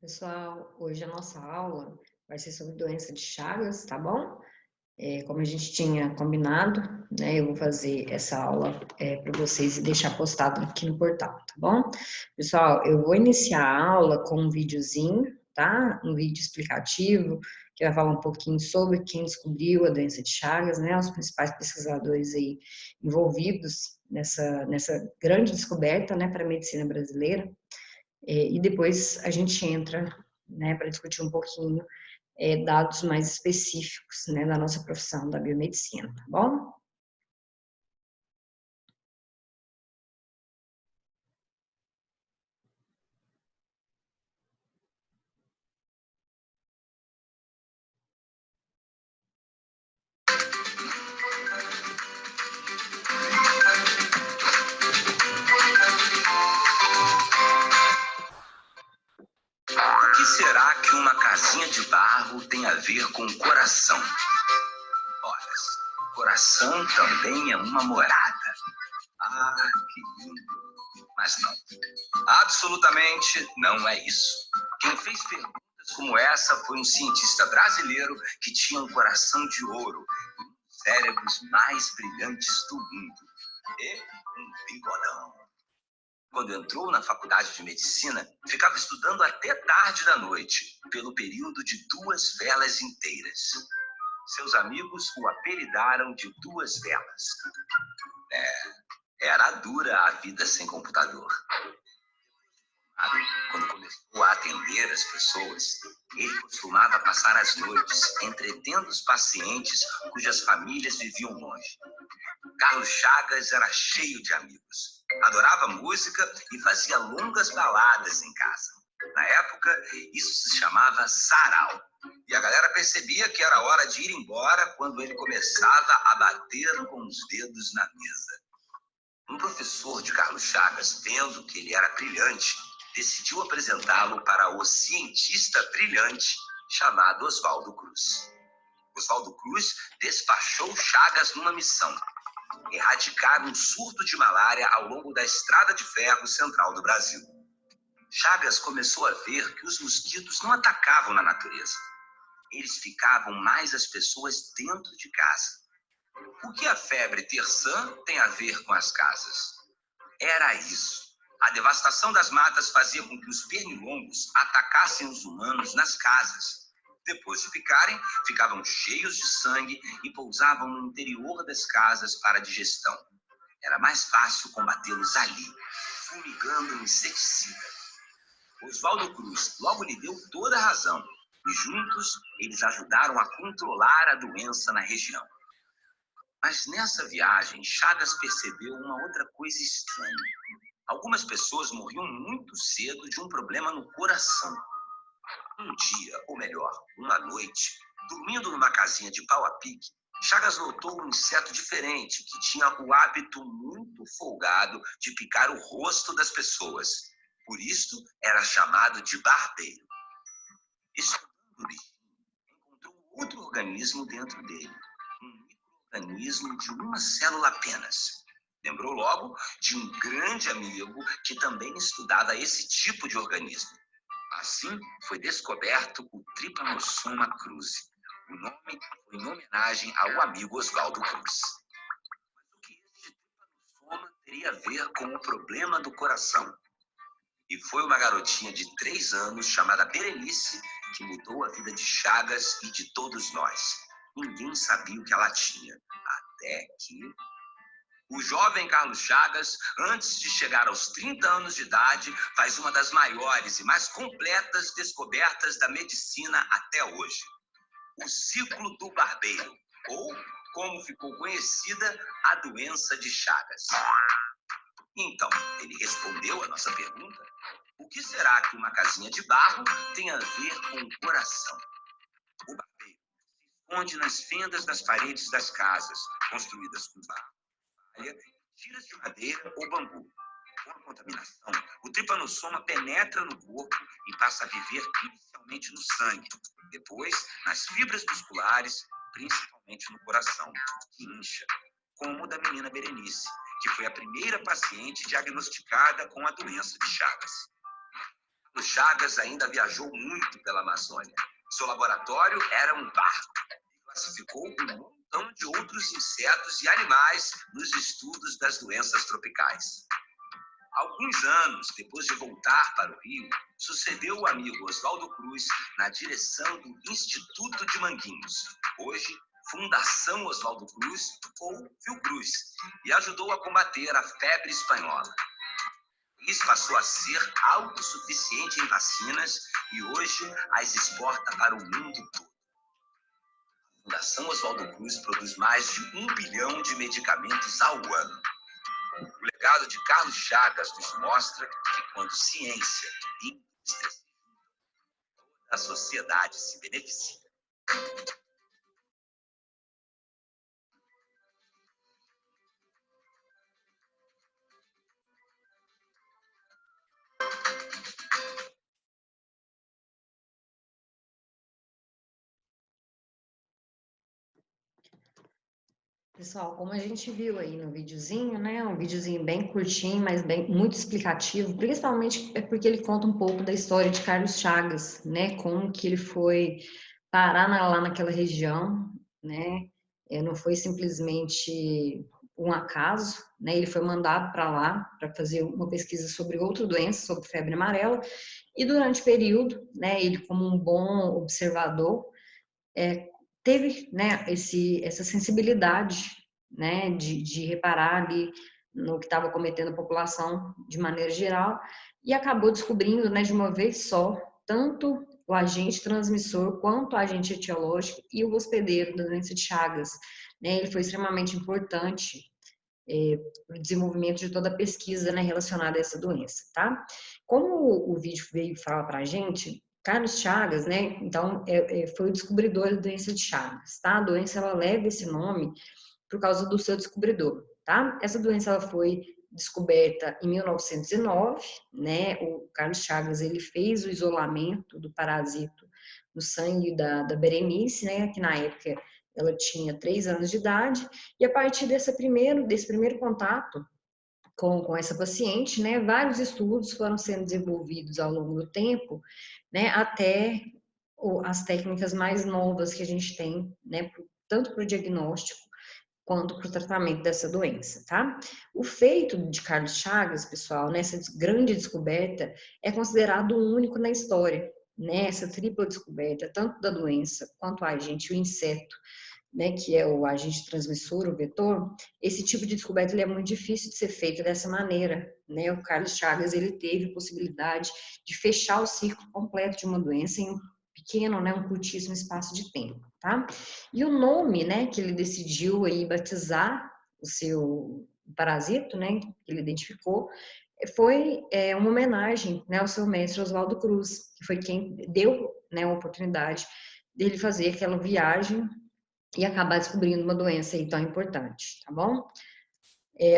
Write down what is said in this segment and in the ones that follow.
Pessoal, hoje a nossa aula vai ser sobre doença de Chagas, tá bom? Como a gente tinha combinado, né, eu vou fazer essa aula para vocês e deixar postado aqui no portal, tá bom? Pessoal, eu vou iniciar a aula com um videozinho, tá? Um vídeo explicativo, que vai falar um pouquinho sobre quem descobriu a doença de Chagas, né? Os principais pesquisadores aí envolvidos nessa grande descoberta, né, para a medicina brasileira. E depois a gente entra, né, para discutir um pouquinho dados mais específicos, né, da nossa profissão da biomedicina, tá bom? O que será que uma casinha de barro tem a ver com o coração? Ora, o coração também é uma morada. Ah, que lindo! Mas não, absolutamente não é isso. Quem fez perguntas como essa foi um cientista brasileiro que tinha um coração de ouro e um dos cérebros mais brilhantes do mundo. E um bigodão. Quando entrou na faculdade de medicina, ficava estudando até tarde da noite, pelo período de 2 velas inteiras. Seus amigos o apelidaram de 2 velas. Era dura a vida sem computador. Quando começou a atender as pessoas, ele costumava passar as noites entretendo os pacientes cujas famílias viviam longe. Carlos Chagas era cheio de amigos. Adorava música e fazia longas baladas em casa. Na época, isso se chamava sarau. E a galera percebia que era hora de ir embora quando ele começava a bater com os dedos na mesa. Um professor de Carlos Chagas, vendo que ele era brilhante, decidiu apresentá-lo para o cientista brilhante chamado Oswaldo Cruz. Oswaldo Cruz despachou Chagas numa missão: erradicar um surto de malária ao longo da estrada de ferro central do Brasil. Chagas começou a ver que os mosquitos não atacavam na natureza. Eles ficavam mais as pessoas dentro de casa. O que a febre terçã tem a ver com as casas? Era isso. A devastação das matas fazia com que os pernilongos atacassem os humanos nas casas. Depois de picarem, ficavam cheios de sangue e pousavam no interior das casas para digestão. Era mais fácil combatê-los ali, fumigando inseticida. Oswaldo Cruz logo lhe deu toda a razão, e juntos eles ajudaram a controlar a doença na região. Mas nessa viagem, Chagas percebeu uma outra coisa estranha. Algumas pessoas morriam muito cedo de um problema no coração. Um dia, ou melhor, uma noite, dormindo numa casinha de pau a pique, Chagas notou um inseto diferente que tinha o hábito muito folgado de picar o rosto das pessoas. Por isso, era chamado de barbeiro. Estudando o bichinho, encontrou outro organismo dentro dele. Um micro-organismo de uma célula apenas. Lembrou logo de um grande amigo que também estudava esse tipo de organismo. Assim, foi descoberto o Trypanosoma cruzi. O nome foi em homenagem ao amigo Oswaldo Cruz. Mas o que esse Trypanosoma teria a ver com o problema do coração? E foi uma garotinha de 3 anos chamada Berenice que mudou a vida de Chagas e de todos nós. Ninguém sabia o que ela tinha, até que o jovem Carlos Chagas, antes de chegar aos 30 anos de idade, faz uma das maiores e mais completas descobertas da medicina até hoje: o ciclo do barbeiro, ou, como ficou conhecida, a doença de Chagas. Então, ele respondeu a nossa pergunta: o que será que uma casinha de barro tem a ver com o coração? O barbeiro se esconde nas fendas das paredes das casas, construídas com barro, tiras de madeira ou bambu. Com a contaminação, o Trypanosoma penetra no corpo e passa a viver inicialmente no sangue, depois nas fibras musculares, principalmente no coração, que incha, como o da menina Berenice, que foi a primeira paciente diagnosticada com a doença de Chagas. O Chagas ainda viajou muito pela Amazônia. Seu laboratório era um barco. Classificou um montão de outros insetos e animais nos estudos das doenças tropicais. Alguns anos depois de voltar para o Rio, sucedeu o amigo Oswaldo Cruz na direção do Instituto de Manguinhos, hoje Fundação Oswaldo Cruz ou Fiocruz, e ajudou a combater a febre espanhola. Isso passou a ser autossuficiente em vacinas e hoje as exporta para o mundo todo. A Fundação Oswaldo Cruz produz mais de 1 bilhão de medicamentos ao ano. O legado de Carlos Chagas nos mostra que quando ciência e indústria se juntam, toda a sociedade se beneficia. Pessoal, como a gente viu aí no videozinho, né, um videozinho bem curtinho, mas bem muito explicativo, principalmente é porque ele conta um pouco da história de Carlos Chagas, né, como que ele foi parar lá naquela região, né, não foi simplesmente um acaso, né, ele foi mandado para lá para fazer uma pesquisa sobre outra doença, sobre febre amarela, e durante o período, né, ele como um bom observador, teve, né, essa sensibilidade, né, de reparar ali no que estava cometendo a população de maneira geral e acabou descobrindo, né, de uma vez só, tanto o agente transmissor quanto o agente etiológico e o hospedeiro da doença de Chagas, né, ele foi extremamente importante para o desenvolvimento de toda a pesquisa, né, relacionada a essa doença, tá? Como o vídeo veio falar para a gente, Carlos Chagas, né, então, foi o descobridor da doença de Chagas, tá? A doença, ela leva esse nome por causa do seu descobridor, tá? Essa doença, ela foi descoberta em 1909, né? O Carlos Chagas, ele fez o isolamento do parasito no sangue da Berenice, né? Que na época ela tinha 3 anos de idade, e a partir desse primeiro contato com essa paciente, né, vários estudos foram sendo desenvolvidos ao longo do tempo, né, até as técnicas mais novas que a gente tem, né, tanto para o diagnóstico quanto para o tratamento dessa doença, tá? O feito de Carlos Chagas, pessoal, nessa grande descoberta, é considerado único na história, né? Essa tripla descoberta, tanto da doença quanto o agente, o inseto, né, que é o agente transmissor, o vetor, esse tipo de descoberta ele é muito difícil de ser feito dessa maneira, né? O Carlos Chagas, ele teve a possibilidade de fechar o ciclo completo de uma doença em um pequeno, né, um curtíssimo espaço de tempo, tá? E o nome, né, que ele decidiu aí batizar o seu parasito, né, que ele identificou, foi uma homenagem, né, ao seu mestre Oswaldo Cruz, que foi quem deu, né, a oportunidade dele fazer aquela viagem e acabar descobrindo uma doença aí tão importante, tá bom?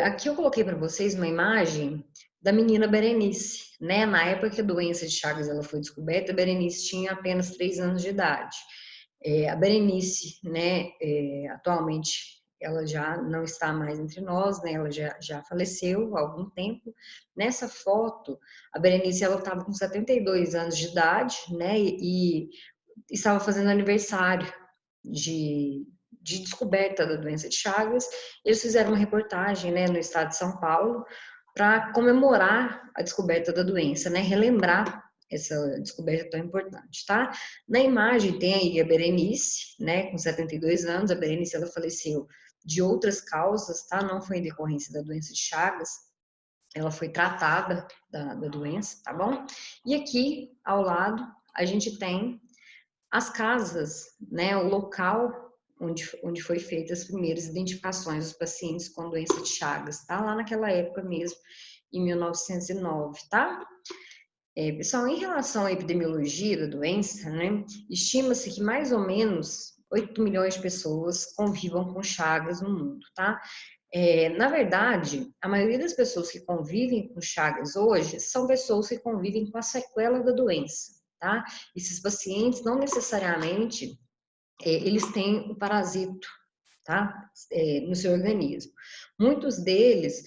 Aqui eu coloquei para vocês uma imagem da menina Berenice, né? Na época que a doença de Chagas ela foi descoberta, a Berenice tinha apenas 3 anos de idade. A Berenice, né, atualmente ela já não está mais entre nós, né? Ela já faleceu há algum tempo. Nessa foto, a Berenice ela estava com 72 anos de idade, né? E estava fazendo aniversário de descoberta da doença de Chagas. Eles fizeram uma reportagem, né, no estado de São Paulo para comemorar a descoberta da doença, né, relembrar essa descoberta tão importante, tá? Na imagem tem aí a Berenice, né, com 72 anos. A Berenice, ela faleceu de outras causas, tá? Não foi em decorrência da doença de Chagas. Ela foi tratada da doença, tá bom? E aqui, ao lado, a gente tem as casas, né, o local onde foi feitas as primeiras identificações dos pacientes com doença de Chagas, tá? Lá naquela época mesmo, em 1909, tá? Pessoal, em relação à epidemiologia da doença, né, estima-se que mais ou menos 8 milhões de pessoas convivam com Chagas no mundo, tá? Na verdade, a maioria das pessoas que convivem com Chagas hoje são pessoas que convivem com a sequela da doença, tá? Esses pacientes não necessariamente eles têm o parasito, tá? No seu organismo. Muitos deles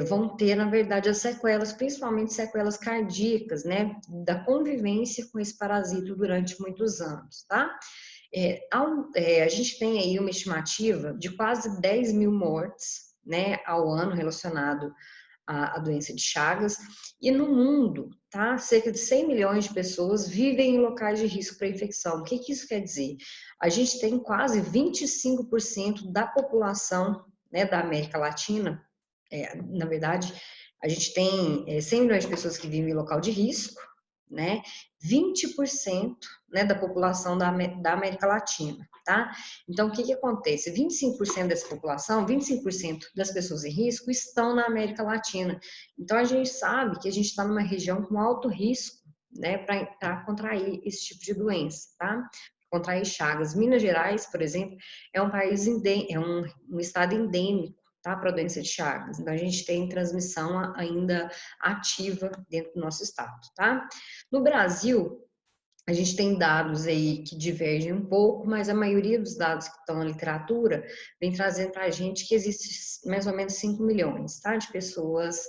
vão ter, na verdade, as sequelas, principalmente sequelas cardíacas, né, da convivência com esse parasito durante muitos anos, tá? A gente tem aí uma estimativa de quase 10 mil mortes, né, ao ano relacionado à doença de Chagas, e no mundo, tá, cerca de 100 milhões de pessoas vivem em locais de risco para infecção. O que que isso quer dizer? A gente tem quase 25% da população, né, da América Latina, na verdade, a gente tem 100 milhões de pessoas que vivem em local de risco, né? 20%, né, da população da América Latina, tá? Então, o que que acontece? 25% dessa população, 25% das pessoas em risco estão na América Latina. Então, a gente sabe que a gente está numa região com alto risco, né, para contrair esse tipo de doença, tá? Contrair Chagas. Minas Gerais, por exemplo, é um país um estado endêmico, tá, para a doença de Chagas. Então, a gente tem transmissão ainda ativa dentro do nosso estado, tá? No Brasil, a gente tem dados aí que divergem um pouco, mas a maioria dos dados que estão na literatura vem trazendo para a gente que existe mais ou menos 5 milhões, tá, de pessoas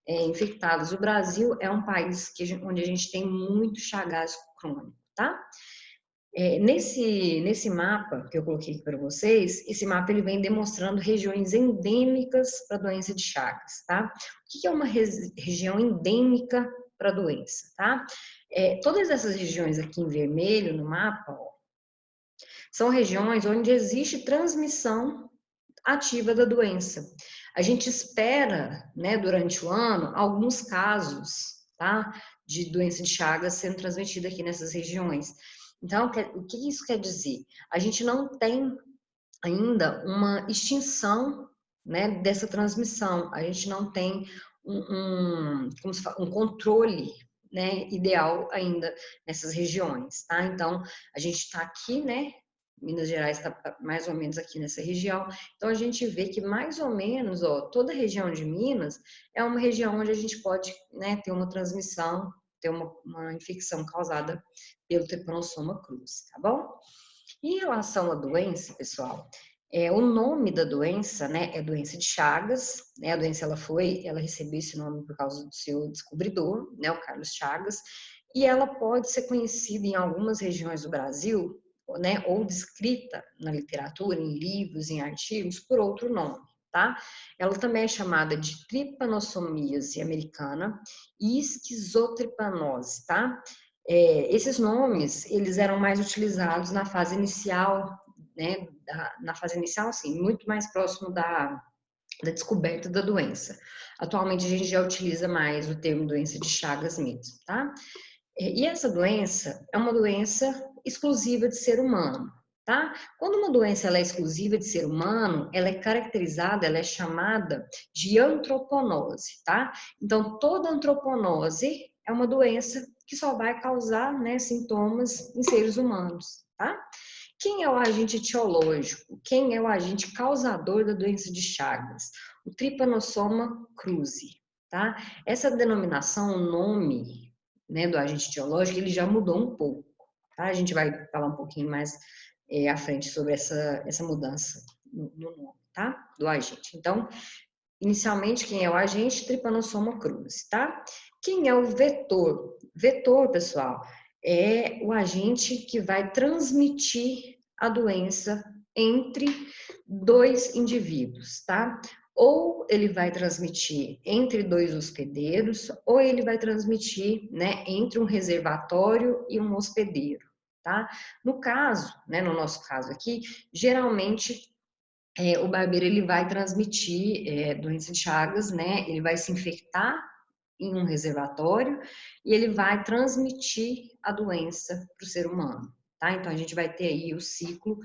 infectadas. O Brasil é um país onde a gente tem muito Chagas crônico, tá? Nesse mapa que eu coloquei aqui para vocês, esse mapa ele vem demonstrando regiões endêmicas para a doença de Chagas, tá? O que é uma região endêmica para a doença, tá? Todas essas regiões aqui em vermelho no mapa, ó, são regiões onde existe transmissão ativa da doença. A gente espera, né, durante o ano, alguns casos, tá, de doença de Chagas sendo transmitida aqui nessas regiões. Então, o que isso quer dizer? A gente não tem ainda uma extinção, né, dessa transmissão. A gente não tem um controle, né, ideal ainda nessas regiões, tá? Então, a gente está aqui, né? Minas Gerais está mais ou menos aqui nessa região. Então, a gente vê que mais ou menos, ó, toda a região de Minas é uma região onde a gente pode, né, ter uma transmissão, ter uma infecção causada pelo Trypanosoma cruzi, tá bom? Em relação à doença, pessoal, o nome da doença, né, é doença de Chagas, né, a doença ela recebeu esse nome por causa do seu descobridor, né, o Carlos Chagas, e ela pode ser conhecida em algumas regiões do Brasil, né, ou descrita na literatura, em livros, em artigos, por outro nome, tá? Ela também é chamada de tripanossomíase americana e esquizotripanose, tá? Esses nomes, eles eram mais utilizados na fase inicial, né, na fase inicial, sim, muito mais próximo da descoberta da doença. Atualmente, a gente já utiliza mais o termo doença de Chagas mesmo, tá? E essa doença é uma doença exclusiva de ser humano, tá? Quando uma doença ela é exclusiva de ser humano, ela é caracterizada, ela é chamada de antroponose, tá? Então, toda antroponose é uma doença que só vai causar, né, sintomas em seres humanos, tá? Quem é o agente etiológico? Quem é o agente causador da doença de Chagas? O Trypanosoma cruzi, tá? Essa denominação, o nome, né, do agente etiológico, ele já mudou um pouco, tá? A gente vai falar um pouquinho mais à frente sobre essa mudança no nome, tá? Do agente. Então, inicialmente, quem é o agente? Trypanosoma cruzi, tá? Quem é o vetor? Vetor, pessoal, é o agente que vai transmitir a doença entre dois indivíduos, tá? Ou ele vai transmitir entre dois hospedeiros, ou ele vai transmitir, né, entre um reservatório e um hospedeiro, tá? No caso, né, no nosso caso aqui, geralmente o barbeiro ele vai transmitir doença de Chagas, né? Ele vai se infectar em um reservatório e ele vai transmitir a doença para o ser humano, tá? Então a gente vai ter aí o ciclo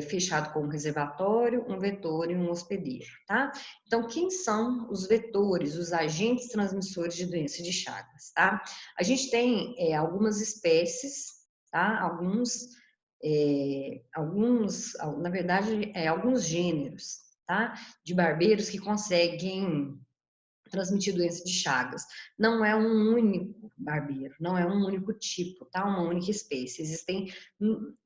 fechado com um reservatório, um vetor e um hospedeiro, tá? Então quem são os vetores, os agentes transmissores de doença de Chagas, tá? A gente tem algumas espécies, tá? Na verdade, alguns gêneros, tá? De barbeiros que conseguem transmitir doença de Chagas. Não é um único barbeiro, não é um único tipo, tá? Uma única espécie. Existem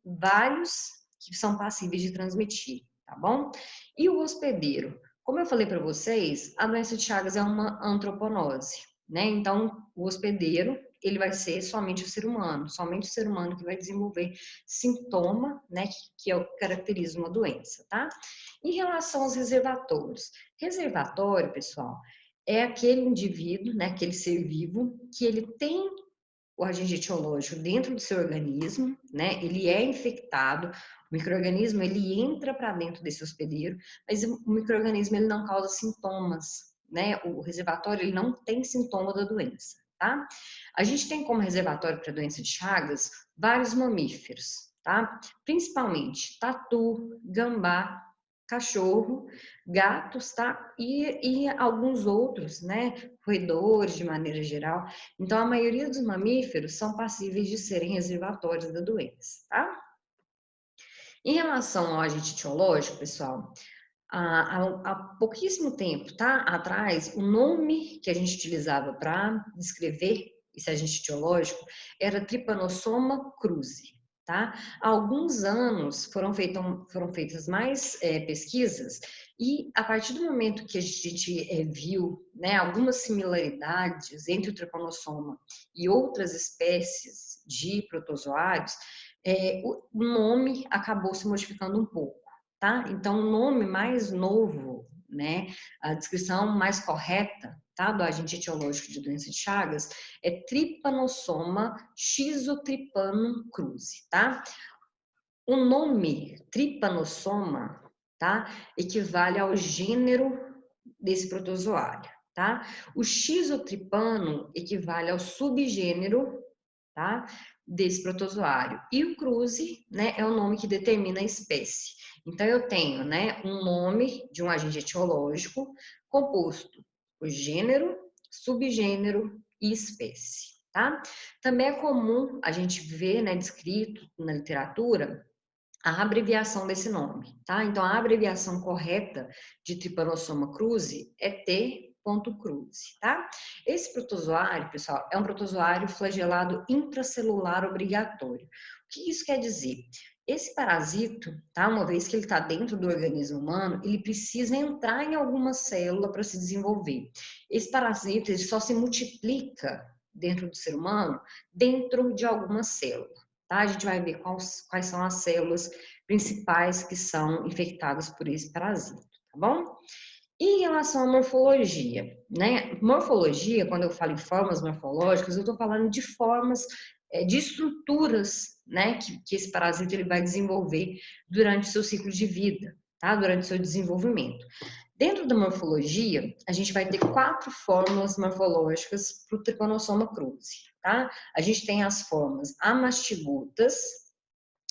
vários que são passíveis de transmitir, tá bom? E o hospedeiro? Como eu falei para vocês, a doença de Chagas é uma antroponose, né? Então, o hospedeiro, ele vai ser somente o ser humano que vai desenvolver sintoma, né, que é o que caracteriza uma doença, tá? Em relação aos reservatórios, reservatório, pessoal, é aquele indivíduo, né, aquele ser vivo, que ele tem o agente etiológico dentro do seu organismo, né? Ele é infectado, o micro-organismo ele entra para dentro desse hospedeiro, mas o micro-organismo ele não causa sintomas, né? O reservatório ele não tem sintoma da doença, tá? A gente tem como reservatório para a doença de Chagas vários mamíferos, tá? Principalmente tatu, gambá, cachorro, gatos, tá? E alguns outros, né? Roedores de maneira geral. Então, a maioria dos mamíferos são passíveis de serem reservatórios da doença, tá? Em relação ao agente etiológico, pessoal, há pouquíssimo tempo, tá? Atrás, o nome que a gente utilizava para descrever esse agente etiológico era Trypanosoma cruzi, tá? Há alguns anos foram feitas mais pesquisas e a partir do momento que a gente viu, né, algumas similaridades entre o Trypanosoma e outras espécies de protozoários, o nome acabou se modificando um pouco. Tá? Então, o nome mais novo, né, a descrição mais correta, tá, do agente etiológico de doença de Chagas é Trypanosoma schizotrypanum cruzi, tá? O nome Trypanosoma, tá, equivale ao gênero desse protozoário, tá? O Schizotrypanum equivale ao subgênero, tá, desse protozoário. E o cruzi, né, é o nome que determina a espécie. Então, eu tenho, né, um nome de um agente etiológico composto por gênero, subgênero e espécie, tá? Também é comum a gente ver, né, descrito na literatura, a abreviação desse nome, tá? Então, a abreviação correta de Trypanosoma cruzi é T.cruzi, tá? Esse protozoário, pessoal, é um protozoário flagelado intracelular obrigatório. O que isso quer dizer? Esse parasito, tá? Uma vez que ele está dentro do organismo humano, ele precisa entrar em alguma célula para se desenvolver. Esse parasito ele só se multiplica dentro do ser humano dentro de alguma célula. Tá? A gente vai ver quais são as células principais que são infectadas por esse parasito, tá bom? E em relação à morfologia, né? Morfologia, quando eu falo em formas morfológicas, eu estou falando de formas, de estruturas, né? Que esse parasito ele vai desenvolver durante o seu ciclo de vida, tá? Durante o seu desenvolvimento. Dentro da morfologia, a gente vai ter 4 formas morfológicas para o Trypanosoma cruzi, tá? A gente tem as formas amastigotas,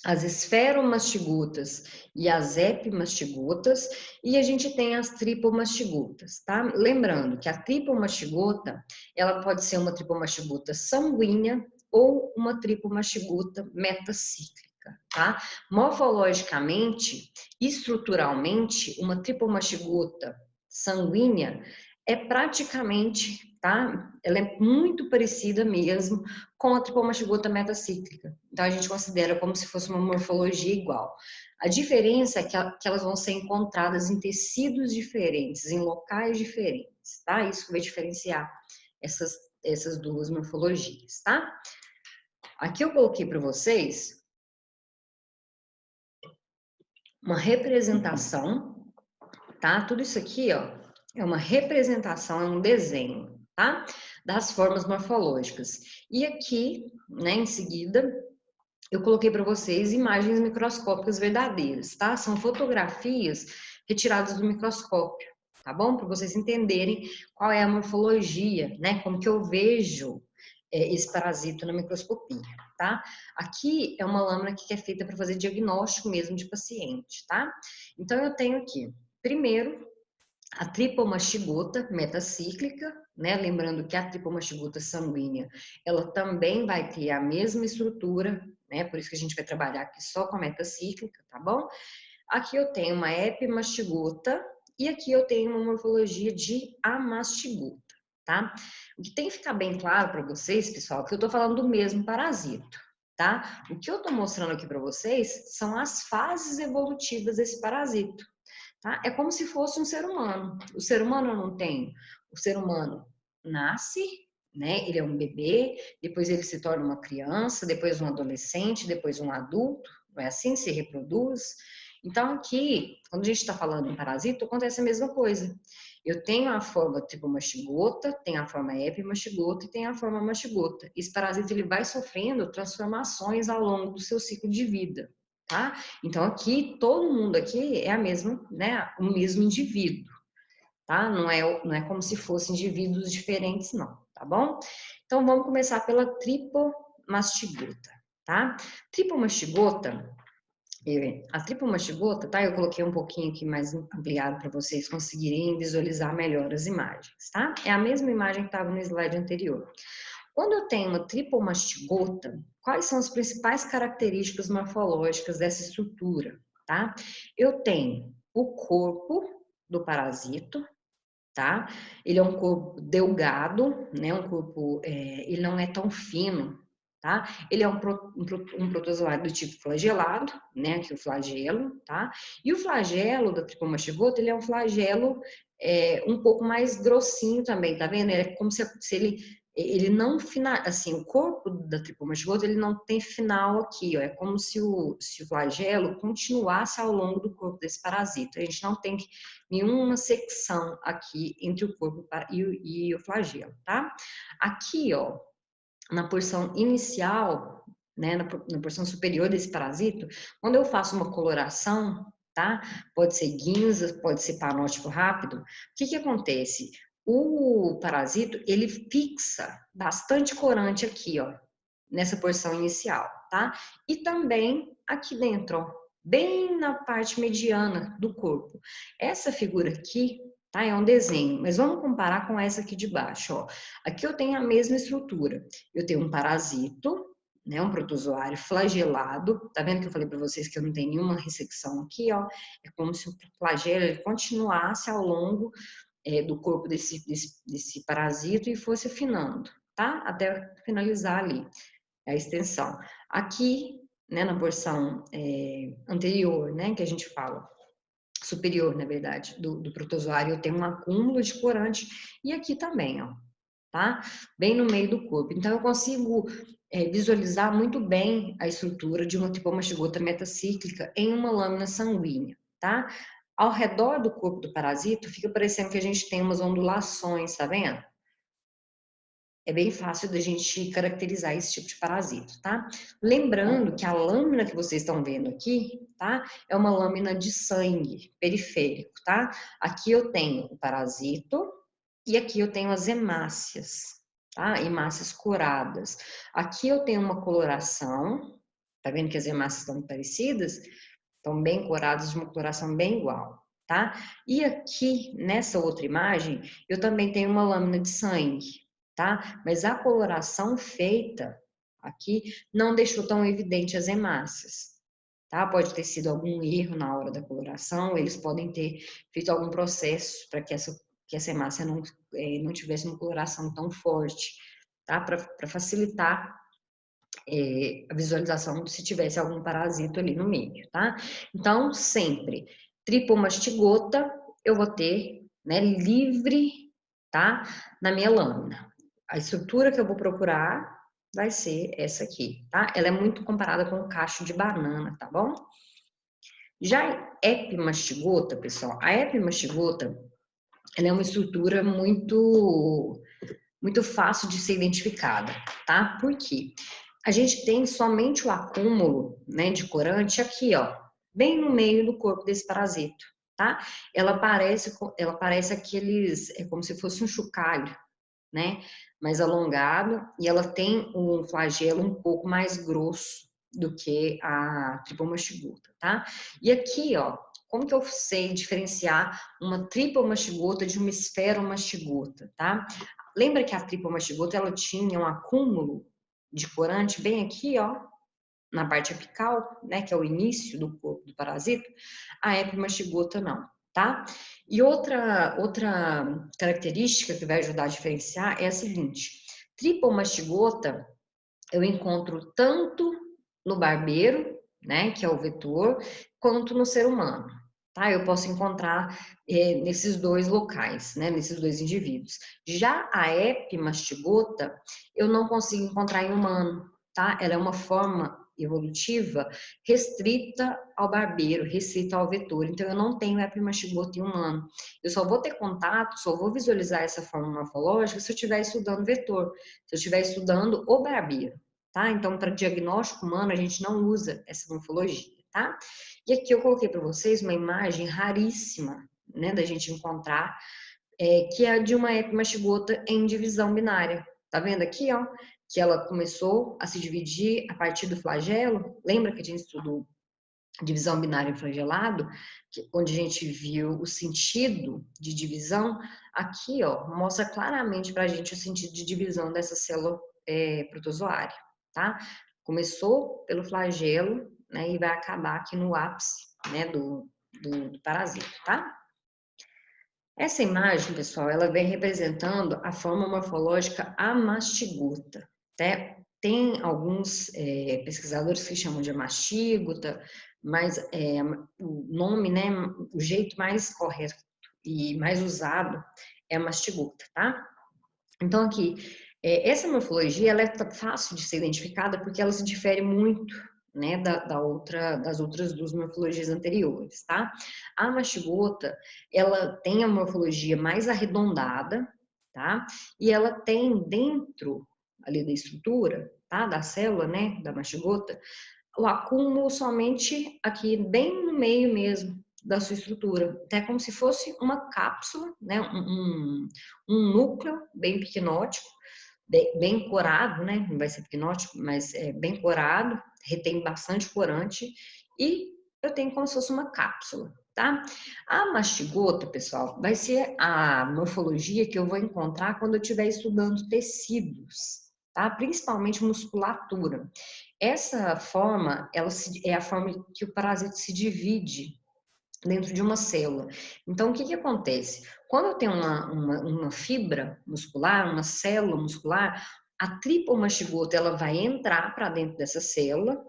as esferomastigotas e as epimastigotas, e a gente tem as tripomastigotas, tá? Lembrando que a tripomastigota, ela pode ser uma tripomastigota sanguínea ou uma tripomastigota metacíclica. Tá? Morfologicamente, estruturalmente, uma tripomastigota sanguínea é praticamente, tá? Ela é muito parecida mesmo com a tripomastigota metacíclica. Então, a gente considera como se fosse uma morfologia igual. A diferença é que elas vão ser encontradas em tecidos diferentes, em locais diferentes, tá? Isso vai diferenciar essas duas morfologias, tá? Aqui eu coloquei para vocês uma representação, tá? Tudo isso aqui, ó, é uma representação, é um desenho, tá? Das formas morfológicas. E aqui, né, em seguida, eu coloquei para vocês imagens microscópicas verdadeiras, tá? São fotografias retiradas do microscópio, tá bom? Para vocês entenderem qual é a morfologia, né? Como que eu vejo esse parasito na microscopia, tá? Aqui é uma lâmina que é feita para fazer diagnóstico mesmo de paciente, tá? Então, eu tenho aqui, primeiro, a tripomastigota metacíclica, né? Lembrando que a tripomastigota sanguínea, ela também vai ter a mesma estrutura, né? Por isso que a gente vai trabalhar aqui só com a metacíclica, tá bom? Aqui eu tenho uma epimastigota e aqui eu tenho uma morfologia de amastigota, tá? O que tem que ficar bem claro para vocês, pessoal, é que eu tô falando do mesmo parasito, tá? O que eu tô mostrando aqui para vocês são as fases evolutivas desse parasito. tá? É como se fosse um ser humano. O ser humano não tem. O ser humano nasce, né? Ele é um bebê, depois ele se torna uma criança, depois um adolescente, depois um adulto, não é assim? Se reproduz. Então, aqui, quando a gente está falando em parasita, acontece a mesma coisa. Eu tenho a forma tipo mastigota, tem a forma epimastigota e tem a forma mastigota. Esse parasita ele vai sofrendo transformações ao longo do seu ciclo de vida, tá? Então aqui todo mundo aqui é a mesma, né? O mesmo indivíduo, tá? Não é como se fossem indivíduos diferentes, não, tá bom? Então vamos começar pela tripomastigota, tá? Tripomastigota a tripomastigota, tá? Eu coloquei um pouquinho aqui mais ampliado para vocês conseguirem visualizar melhor as imagens, tá? É a mesma imagem que estava no slide anterior. Quando eu tenho uma tripomastigota, quais são as principais características morfológicas dessa estrutura, tá? Eu tenho o corpo do parasito, tá? Ele é um corpo delgado, né? Um corpo, ele não é tão fino, tá? Ele é um protozoário do tipo flagelado, né? Que é o flagelo, tá? E o flagelo da tripomastigota, ele é um flagelo um pouco mais grossinho também, tá vendo? É como se ele não final, assim, o corpo da tripomastigota, ele não tem final aqui, ó. É como se o flagelo continuasse ao longo do corpo desse parasita. A gente não tem nenhuma secção aqui entre o corpo e o flagelo, tá? Aqui, ó, na porção inicial, né, na porção superior desse parasito, quando eu faço uma coloração, tá? Pode ser guinza, pode ser panótipo rápido. O que que acontece? O parasito, ele fixa bastante corante aqui, ó, nessa porção inicial, tá? E também aqui dentro, ó, bem na parte mediana do corpo. Essa figura aqui, tá? É um desenho, mas vamos comparar com essa aqui de baixo, ó. Aqui eu tenho a mesma estrutura. Eu tenho um parasito, né, um protozoário flagelado. Tá vendo que eu falei para vocês que eu não tenho nenhuma ressecção aqui, ó? É como se o flagelo ele continuasse ao longo do corpo desse parasito e fosse afinando, tá? Até finalizar ali a extensão. Aqui, né, na porção anterior, né, que a gente fala, superior, na verdade, do protozoário, eu tenho um acúmulo de corante e aqui também, ó, tá? Bem no meio do corpo. Então, eu consigo visualizar muito bem a estrutura de uma tripomastigota metacíclica em uma lâmina sanguínea, tá? Ao redor do corpo do parasito, fica parecendo que a gente tem umas ondulações, tá vendo? É bem fácil da gente caracterizar esse tipo de parasito, tá? Lembrando que a lâmina que vocês estão vendo aqui, tá? É uma lâmina de sangue periférico, tá? Aqui eu tenho o parasito e aqui eu tenho as hemácias, tá? Hemácias curadas. Aqui eu tenho uma coloração, tá vendo que as hemácias estão parecidas? Estão bem curadas, de uma coloração bem igual, tá? E aqui, nessa outra imagem, eu também tenho uma lâmina de sangue, tá? Mas a coloração feita aqui não deixou tão evidente as hemácias, tá? Pode ter sido algum erro na hora da coloração, eles podem ter feito algum processo para que essa hemácia não tivesse uma coloração tão forte, tá? Para facilitar a visualização se tivesse algum parasito ali no meio, tá? Então, sempre, tripomastigota eu vou ter, né, livre, tá? Na minha lâmina. A estrutura que eu vou procurar vai ser essa aqui, tá? Ela é muito comparada com o cacho de banana, tá bom? Já a epimastigota, pessoal, a epimastigota, ela é uma estrutura muito fácil de ser identificada, tá? Por quê? A gente tem somente o acúmulo, né, de corante aqui, ó, bem no meio do corpo desse parasito, tá? Ela parece aqueles, é como se fosse um chocalho, né? Mais alongado, e ela tem um flagelo um pouco mais grosso do que a tripomastigota, tá? E aqui, ó, como que eu sei diferenciar uma tripomastigota de uma esferomastigota, tá? Lembra que a tripomastigota, ela tinha um acúmulo de corante bem aqui, ó, na parte apical, né, que é o início do corpo do parasito? A epimastigota não, tá? E outra característica que vai ajudar a diferenciar é a seguinte: tripomastigota eu encontro tanto no barbeiro, né, que é o vetor, quanto no ser humano, tá? Eu posso encontrar nesses dois locais, né? Nesses dois indivíduos. Já a epimastigota, eu não consigo encontrar em humano, tá? Ela é uma forma evolutiva restrita ao barbeiro, restrita ao vetor. Então, eu não tenho epimastigota em humano. Eu só vou ter contato, só vou visualizar essa forma morfológica se eu estiver estudando vetor, se eu estiver estudando o barbeiro, tá? Então, para diagnóstico humano, a gente não usa essa morfologia, tá? E aqui eu coloquei para vocês uma imagem raríssima, né, da gente encontrar, que é de uma epimastigota em divisão binária. Tá vendo aqui, ó? Que ela começou a se dividir a partir do flagelo. Lembra que a gente estudou divisão binária em flagelado, onde a gente viu o sentido de divisão? Aqui, ó, mostra claramente para a gente o sentido de divisão dessa célula protozoária, tá? Começou pelo flagelo, né, e vai acabar aqui no ápice, né, do parasita, tá? Essa imagem, pessoal, ela vem representando a forma morfológica amastigota, né? Tem alguns pesquisadores que chamam de amastigota, mas o nome, né, o jeito mais correto e mais usado é mastigota, tá? Então, aqui, essa morfologia, ela é fácil de ser identificada porque ela se difere muito, né, das outras duas morfologias anteriores, tá? A mastigota, ela tem a morfologia mais arredondada, tá? E ela tem dentro ali da estrutura, tá? Da célula, né, da mastigota, o acúmulo somente aqui bem no meio mesmo da sua estrutura. Então, é como se fosse uma cápsula, né? Um núcleo bem pequenótico, bem corado, né? Não vai ser pequenótico, mas é bem corado, retém bastante corante, e eu tenho como se fosse uma cápsula, tá? A mastigota, pessoal, vai ser a morfologia que eu vou encontrar quando eu estiver estudando tecidos, tá? Principalmente musculatura. Essa forma, é a forma que o parasita se divide dentro de uma célula. Então, o que que acontece? Quando eu tenho uma fibra muscular, uma célula muscular, a tripomastigota, ela vai entrar para dentro dessa célula,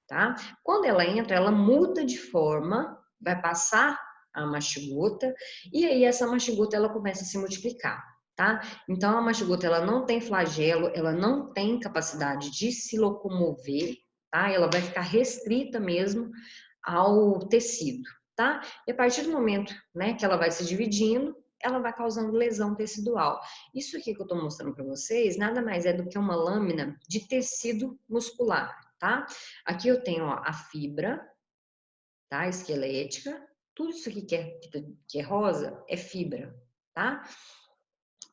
tá? Quando ela entra, ela muda de forma, vai passar a mastigota, e aí essa mastigota, ela começa a se multiplicar, tá? Então, a mastigota, ela não tem flagelo, ela não tem capacidade de se locomover, tá? Ela vai ficar restrita mesmo ao tecido, tá? E a partir do momento, né, que ela vai se dividindo, ela vai causando lesão tecidual. Isso aqui que eu estou mostrando para vocês, nada mais é do que uma lâmina de tecido muscular, tá? Aqui eu tenho, ó, a fibra, tá? Esquelética. Tudo isso aqui que é rosa é fibra, tá?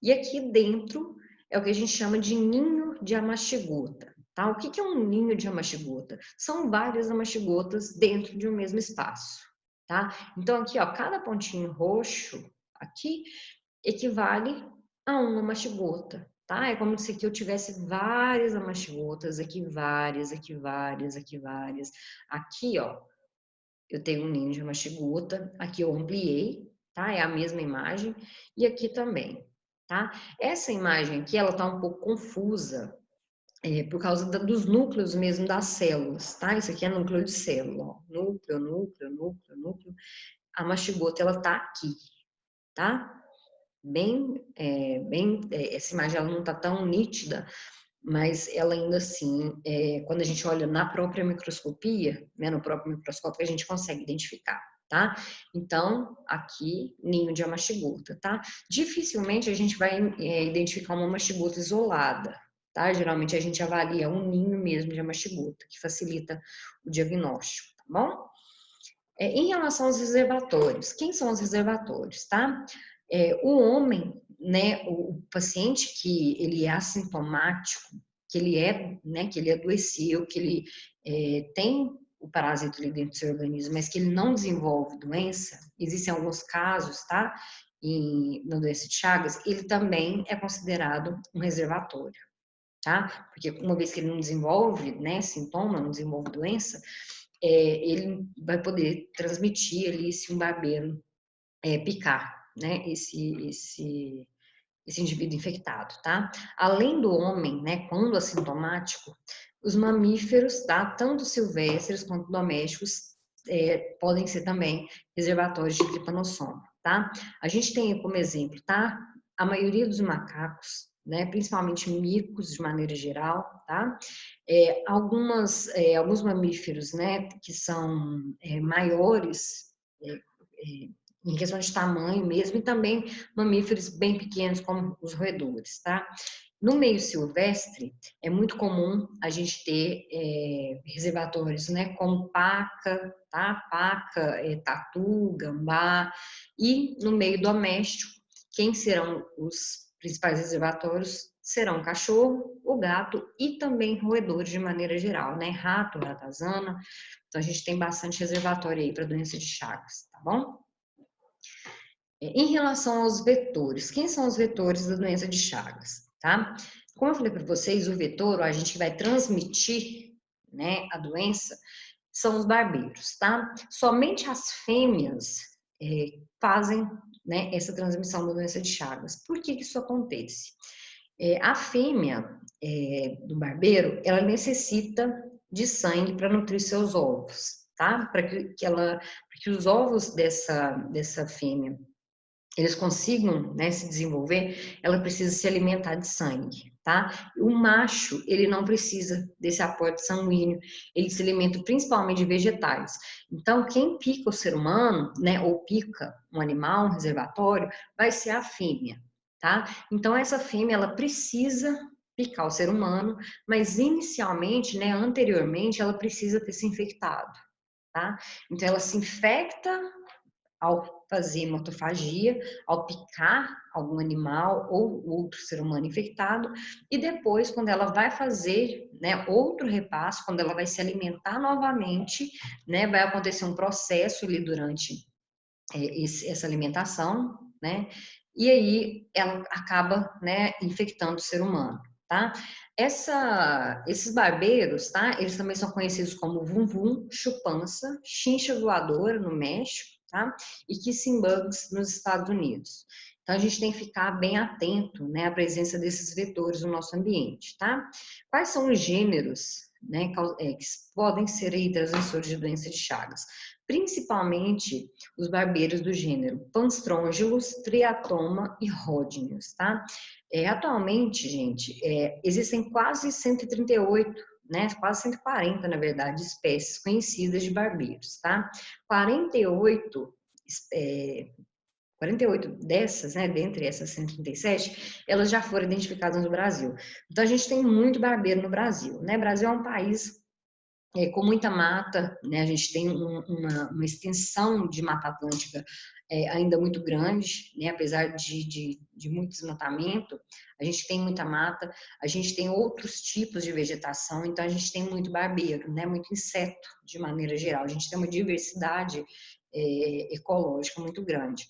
E aqui dentro é o que a gente chama de ninho de amastigota, tá? O que é um ninho de amastigota? São várias amastigotas dentro de um mesmo espaço, tá? Então aqui, ó, cada pontinho roxo aqui equivale a uma mastigota, tá? É como se aqui eu tivesse várias amastigotas, aqui várias, aqui várias, aqui várias. Aqui, ó, eu tenho um ninho de mastigota, aqui eu ampliei, tá? É a mesma imagem, e aqui também, tá? Essa imagem aqui, ela tá um pouco confusa, por causa dos núcleos mesmo das células, tá? Isso aqui é núcleo de célula, ó. Núcleo, núcleo, núcleo, núcleo. A mastigota, ela tá aqui, tá? Essa imagem, ela não tá tão nítida, mas ela ainda assim, quando a gente olha na própria microscopia, né, no próprio microscópio, a gente consegue identificar, tá? Então, aqui, ninho de amastigota, tá? Dificilmente a gente vai identificar uma mastigota isolada, tá? Geralmente a gente avalia um ninho mesmo de amastigota, que facilita o diagnóstico, tá bom? Em relação aos reservatórios, quem são os reservatórios, tá? O homem, né, o paciente que ele é assintomático, que ele é, né, que ele adoeceu, que ele tem o parasito ali dentro do seu organismo, mas que ele não desenvolve doença, existem alguns casos, tá? Na doença de Chagas, ele também é considerado um reservatório, tá? Porque uma vez que ele não desenvolve, né, sintoma, não desenvolve doença, ele vai poder transmitir ali se um barbeiro picar, né, esse indivíduo infectado, tá? Além do homem, né, quando assintomático, os mamíferos, tá, tanto silvestres quanto domésticos, podem ser também reservatórios de tripanossoma, tá? A gente tem como exemplo, tá? A maioria dos macacos, né, principalmente micos de maneira geral, tá? Alguns mamíferos, né, que são maiores, em questão de tamanho mesmo, e também mamíferos bem pequenos, como os roedores, tá? No meio silvestre, é muito comum a gente ter reservatórios, né, como paca, tá? Paca, tatu, gambá, e no meio doméstico, quem serão os principais reservatórios serão o cachorro, o gato e também roedores de maneira geral, né? Rato, ratazana. Então a gente tem bastante reservatório aí para doença de Chagas, tá bom? Em relação aos vetores, quem são os vetores da doença de Chagas, tá? Como eu falei para vocês, o vetor, o agente que vai transmitir, né, a doença, são os barbeiros, tá? Somente as fêmeas fazem, né, essa transmissão da doença de Chagas. Por que isso acontece? A fêmea do barbeiro, ela necessita de sangue para nutrir seus ovos, tá? Para que os ovos dessa fêmea eles consigam, né, se desenvolver, ela precisa se alimentar de sangue, tá? O macho, ele não precisa desse aporte sanguíneo, ele se alimenta principalmente de vegetais. Então, quem pica o ser humano, né, ou pica um animal, um reservatório, vai ser a fêmea, tá? Então, essa fêmea, ela precisa picar o ser humano, mas inicialmente, né, anteriormente, ela precisa ter se infectado, tá? Então, ela se infecta ao fazer hemotofagia, ao picar algum animal ou outro ser humano infectado, e depois, quando ela vai fazer, né, outro repasse, quando ela vai se alimentar novamente, né, vai acontecer um processo ali durante essa alimentação, né, e aí ela acaba, né, infectando o ser humano, tá? Esses barbeiros, tá? Eles também são conhecidos como vum-vum, chupança, chincha voadora no México, tá? E kissing bugs nos Estados Unidos. Então a gente tem que ficar bem atento, né, à presença desses vetores no nosso ambiente, tá? Quais são os gêneros, né, que podem ser aí transmissores de doença de Chagas? Principalmente os barbeiros do gênero Panstrongylos, Triatoma e Rhodnius, tá? Atualmente, gente, existem quase 138, né, quase 140, na verdade, espécies conhecidas de barbeiros, tá? 48 dessas, né, dentre essas 137, elas já foram identificadas no Brasil. Então, a gente tem muito barbeiro no Brasil, né? O Brasil é um país com muita mata, né? A gente tem uma extensão de Mata Atlântica ainda muito grande, né? Apesar de muito desmatamento, a gente tem muita mata, a gente tem outros tipos de vegetação, então a gente tem muito barbeiro, né? Muito inseto de maneira geral, a gente tem uma diversidade ecológica muito grande.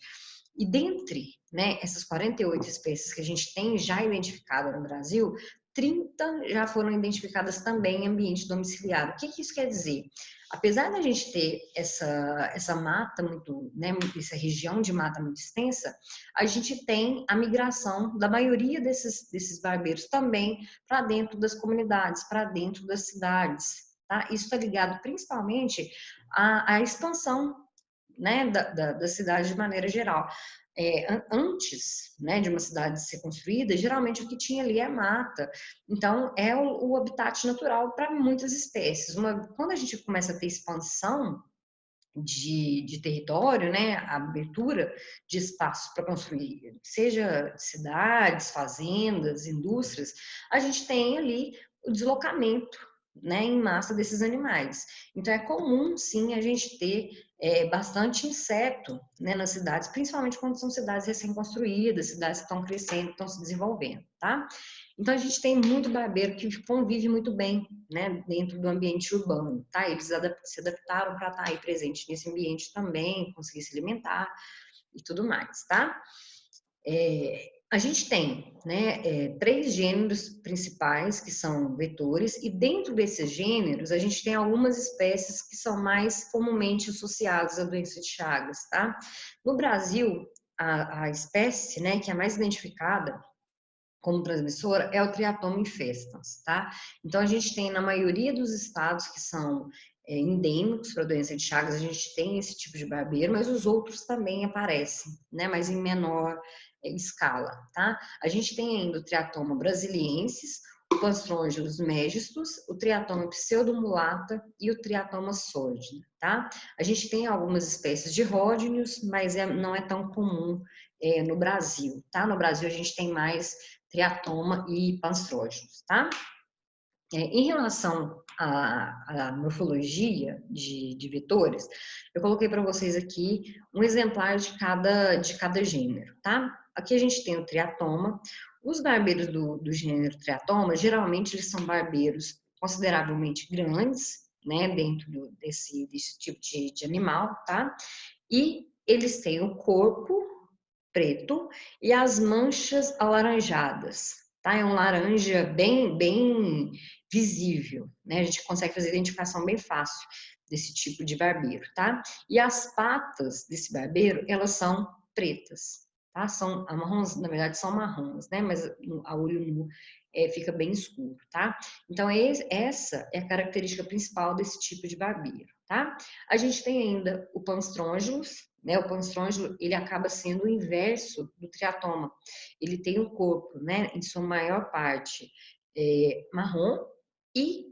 E dentre, né, essas 48 espécies que a gente tem já identificada no Brasil, 30 já foram identificadas também em ambiente domiciliar. O que isso quer dizer? Apesar da gente ter essa mata muito, né, essa região de mata muito extensa, a gente tem a migração da maioria desses barbeiros também para dentro das comunidades, para dentro das cidades. Tá? Isso está ligado principalmente à expansão, né, da cidade de maneira geral. Antes, né, de uma cidade ser construída, geralmente o que tinha ali é mata. Então, é o habitat natural para muitas espécies. Quando a gente começa a ter expansão de território, né, a abertura de espaço para construir, seja cidades, fazendas, indústrias, a gente tem ali o deslocamento, né, em massa desses animais. Então é comum, sim, a gente ter bastante inseto, né, nas cidades, principalmente quando são cidades recém-construídas, cidades que estão crescendo, estão se desenvolvendo, tá? Então a gente tem muito barbeiro que convive muito bem, né, dentro do ambiente urbano, tá? Eles se adaptaram para estar aí presente nesse ambiente também, conseguir se alimentar e tudo mais, tá? A gente tem, né, 3 gêneros principais que são vetores, e dentro desses gêneros a gente tem algumas espécies que são mais comumente associadas à doença de Chagas, tá? No Brasil, a espécie, né, que é mais identificada como transmissora é o Triatoma infestans, tá? Então a gente tem na maioria dos estados que são endêmicos para a doença de Chagas, a gente tem esse tipo de barbeiro, mas os outros também aparecem, né? Mas em menor escala, tá? A gente tem ainda o Triatoma brasiliensis, o Panstrongylos megistus, o Triatoma pseudomulata e o Triatoma sordida, tá? A gente tem algumas espécies de ródinios, mas não é tão comum no Brasil, tá? No Brasil a gente tem mais Triatoma e Panstrongylos, tá? Em relação à morfologia de vetores, eu coloquei para vocês aqui um exemplar de cada gênero, tá? Aqui a gente tem o triatoma. Os barbeiros do gênero triatoma, geralmente eles são barbeiros consideravelmente grandes, né, dentro desse tipo de animal, tá? E eles têm o corpo preto e as manchas alaranjadas, tá? É um laranja bem visível, né? A gente consegue fazer identificação bem fácil desse tipo de barbeiro, tá? E as patas desse barbeiro, elas são pretas, tá? São marrons, na verdade são marrons, né? Mas a olho nu fica bem escuro, tá? Então essa é a característica principal desse tipo de barbeiro, tá? A gente tem ainda o Panstrongylos, né? O Panstrongylo, ele acaba sendo o inverso do triatoma. Ele tem o corpo, né, em sua maior parte marrom e,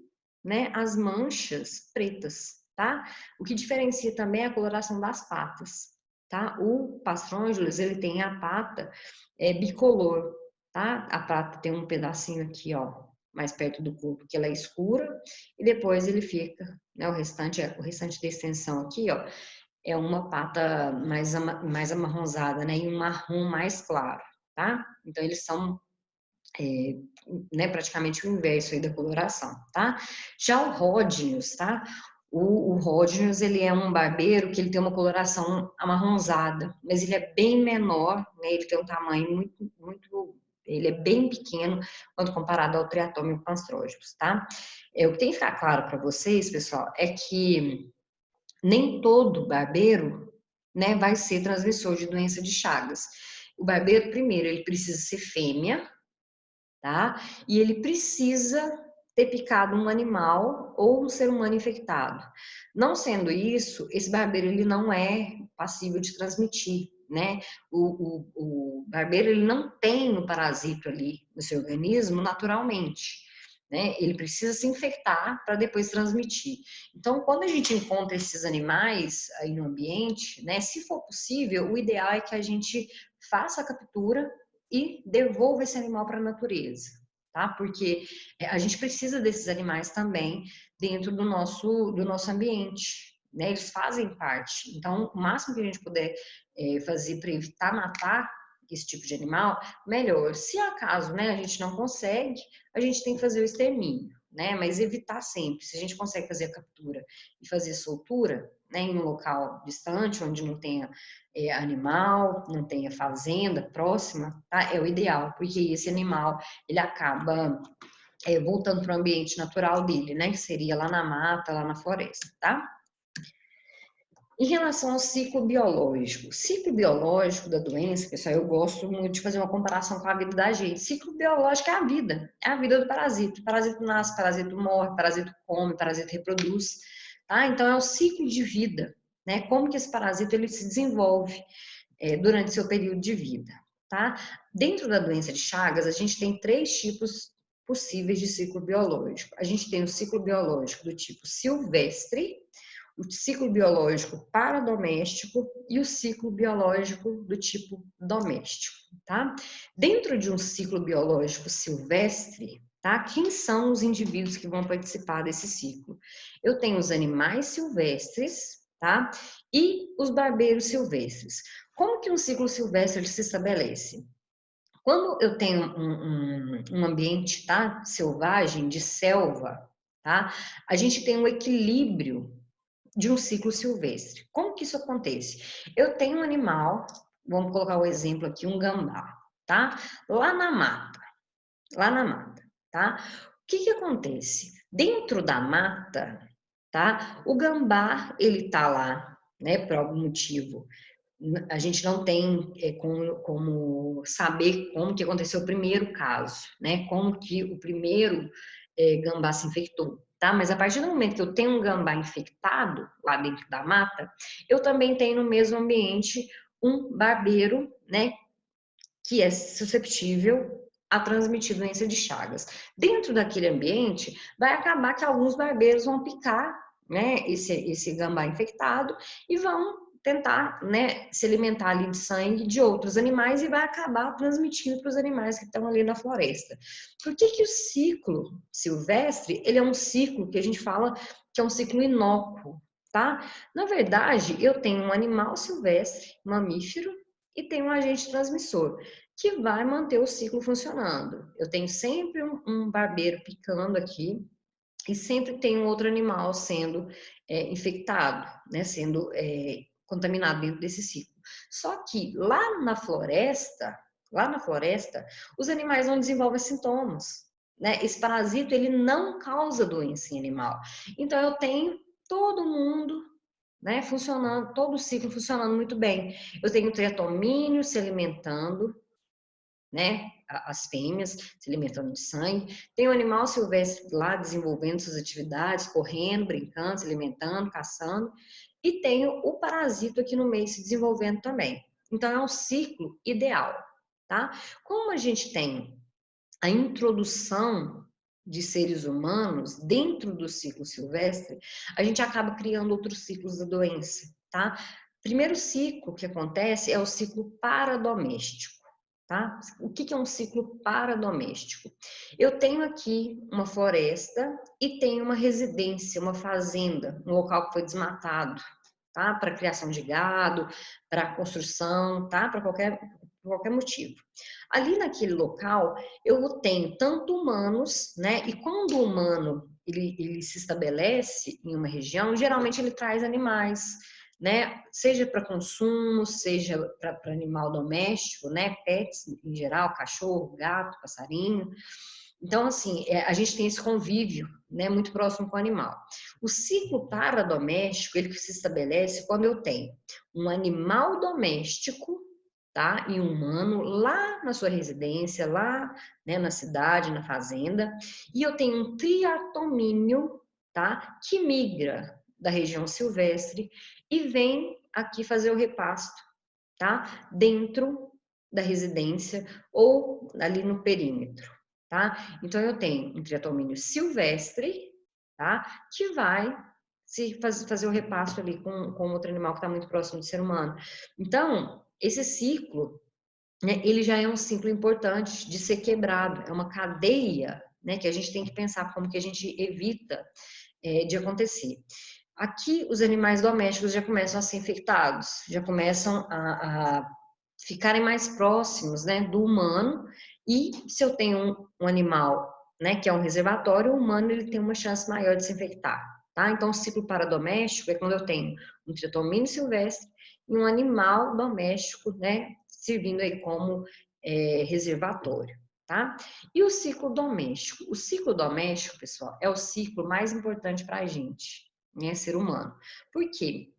né, as manchas pretas, tá? O que diferencia também é a coloração das patas, tá? O Panstrongylos, ele tem a pata bicolor, tá? A pata tem um pedacinho aqui, ó, mais perto do corpo, que ela é escura, e depois ele fica, né, o restante da extensão aqui, ó, é uma pata mais amarronzada, né? E um marrom mais claro, tá? Então, eles são né, praticamente o inverso aí da coloração, tá? Já o Ródnios, tá? O Ródnios, ele é um barbeiro que ele tem uma coloração amarronzada, mas ele é bem menor, né? Ele tem um tamanho ele é bem pequeno quando comparado ao Triatoma e Panstrongylos, tá? O que tem que ficar claro para vocês, pessoal, é que nem todo barbeiro, né, vai ser transmissor de doença de Chagas. O barbeiro, primeiro, ele precisa ser fêmea, tá? E ele precisa ter picado um animal ou um ser humano infectado. Não sendo isso, esse barbeiro ele não é passível de transmitir, né? O barbeiro ele não tem o parasito ali no seu organismo naturalmente. Né? Ele precisa se infectar para depois transmitir. Então, quando a gente encontra esses animais aí no ambiente, né, se for possível, o ideal é que a gente faça a captura e devolva esse animal para a natureza, tá? Porque a gente precisa desses animais também dentro do nosso ambiente, né? Eles fazem parte. Então, o máximo que a gente puder fazer para evitar matar esse tipo de animal, melhor. Se acaso, né, a gente não consegue, a gente tem que fazer o extermínio, né? Mas evitar sempre. Se a gente consegue fazer a captura e fazer soltura, né, em um local distante, onde não tenha animal, não tenha fazenda próxima, tá? É o ideal, porque esse animal, ele acaba voltando para o ambiente natural dele, né? Que seria lá na mata, lá na floresta, tá? Em relação ao ciclo biológico da doença, pessoal, eu gosto muito de fazer uma comparação com a vida da gente. Ciclo biológico é a vida do parasito. O parasito nasce, o parasito morre, o parasito come, o parasito reproduz, tá? Então, é o ciclo de vida, né? Como que esse parasito ele se desenvolve durante seu período de vida, tá? Dentro da doença de Chagas, a gente tem 3 tipos possíveis de ciclo biológico. A gente tem o ciclo biológico do tipo silvestre, o ciclo biológico paradoméstico e o ciclo biológico do tipo doméstico, tá? Dentro de um ciclo biológico silvestre, tá? Quem são os indivíduos que vão participar desse ciclo? Eu tenho os animais silvestres, tá? E os barbeiros silvestres. Como que um ciclo silvestre se estabelece? Quando eu tenho um ambiente, tá? Selvagem, de selva, tá? A gente tem um equilíbrio de um ciclo silvestre. Como que isso acontece? Eu tenho um animal, vamos colocar o exemplo aqui, um gambá, tá? Lá na mata, tá? O que que acontece? Dentro da mata, tá? O gambá, ele tá lá, né, por algum motivo. A gente não tem como saber como que aconteceu o primeiro caso, né? Como que o primeiro gambá se infectou. tá? Mas a partir do momento que eu tenho um gambá infectado lá dentro da mata, eu também tenho no mesmo ambiente um barbeiro, né, que é susceptível a transmitir doença de Chagas. Dentro daquele ambiente, vai acabar que alguns barbeiros vão picar, né, esse gambá infectado e vão tentar, né, se alimentar ali de sangue de outros animais e vai acabar transmitindo para os animais que estão ali na floresta. Por que que o ciclo silvestre, ele é um ciclo que a gente fala que é um ciclo inócuo, tá? Na verdade, eu tenho um animal silvestre, mamífero, e tenho um agente transmissor que vai manter o ciclo funcionando. Eu tenho sempre um barbeiro picando aqui e sempre tem um outro animal sendo infectado, né, sendo contaminado dentro desse ciclo. Só que lá na floresta, os animais não desenvolvem sintomas, né? Esse parasito ele não causa doença em animal. Então eu tenho todo mundo, né, funcionando, todo o ciclo funcionando muito bem. Eu tenho triatomínio se alimentando, né, as fêmeas se alimentando de sangue. Tem o animal silvestre lá desenvolvendo suas atividades, correndo, brincando, se alimentando, caçando. E tem o parasito aqui no meio se desenvolvendo também. Então é um ciclo ideal, tá? Como a gente tem a introdução de seres humanos dentro do ciclo silvestre, a gente acaba criando outros ciclos da doença, tá? Primeiro ciclo que acontece é o ciclo paradoméstico, tá? O que é um ciclo paradoméstico? Eu tenho aqui uma floresta e tenho uma residência, uma fazenda, um local que foi desmatado, tá? Para criação de gado, para construção, tá? Para qualquer motivo. Ali naquele local, eu tenho tanto humanos, né? E quando o humano ele se estabelece em uma região, geralmente ele traz animais, né? Seja para consumo, seja para animal doméstico, né? Pets em geral, cachorro, gato, passarinho. Então, assim, a gente tem esse convívio, né, muito próximo com o animal. O ciclo paradoméstico, ele se estabelece quando eu tenho um animal doméstico, tá, e um humano lá na sua residência, lá, né, na cidade, na fazenda, e eu tenho um triatomínio, tá, que migra da região silvestre e vem aqui fazer o repasto, tá, dentro da residência ou ali no perímetro. Tá? Então, eu tenho um triatomínio silvestre, tá? Que vai fazer o repasto ali com outro animal que está muito próximo do ser humano. Então, esse ciclo, né, ele já é um ciclo importante de ser quebrado, é uma cadeia, né, que a gente tem que pensar como que a gente evita de acontecer. Aqui, os animais domésticos já começam a ser infectados, já começam a ficarem mais próximos, né, do humano. E se eu tenho um animal, né, que é um reservatório, o humano ele tem uma chance maior de se infectar, tá? Então, o ciclo paradoméstico é quando eu tenho um triatomínio silvestre e um animal doméstico, né, servindo aí como reservatório, tá? E o ciclo doméstico? O ciclo doméstico, pessoal, é o ciclo mais importante para a gente, né, ser humano. Por quê?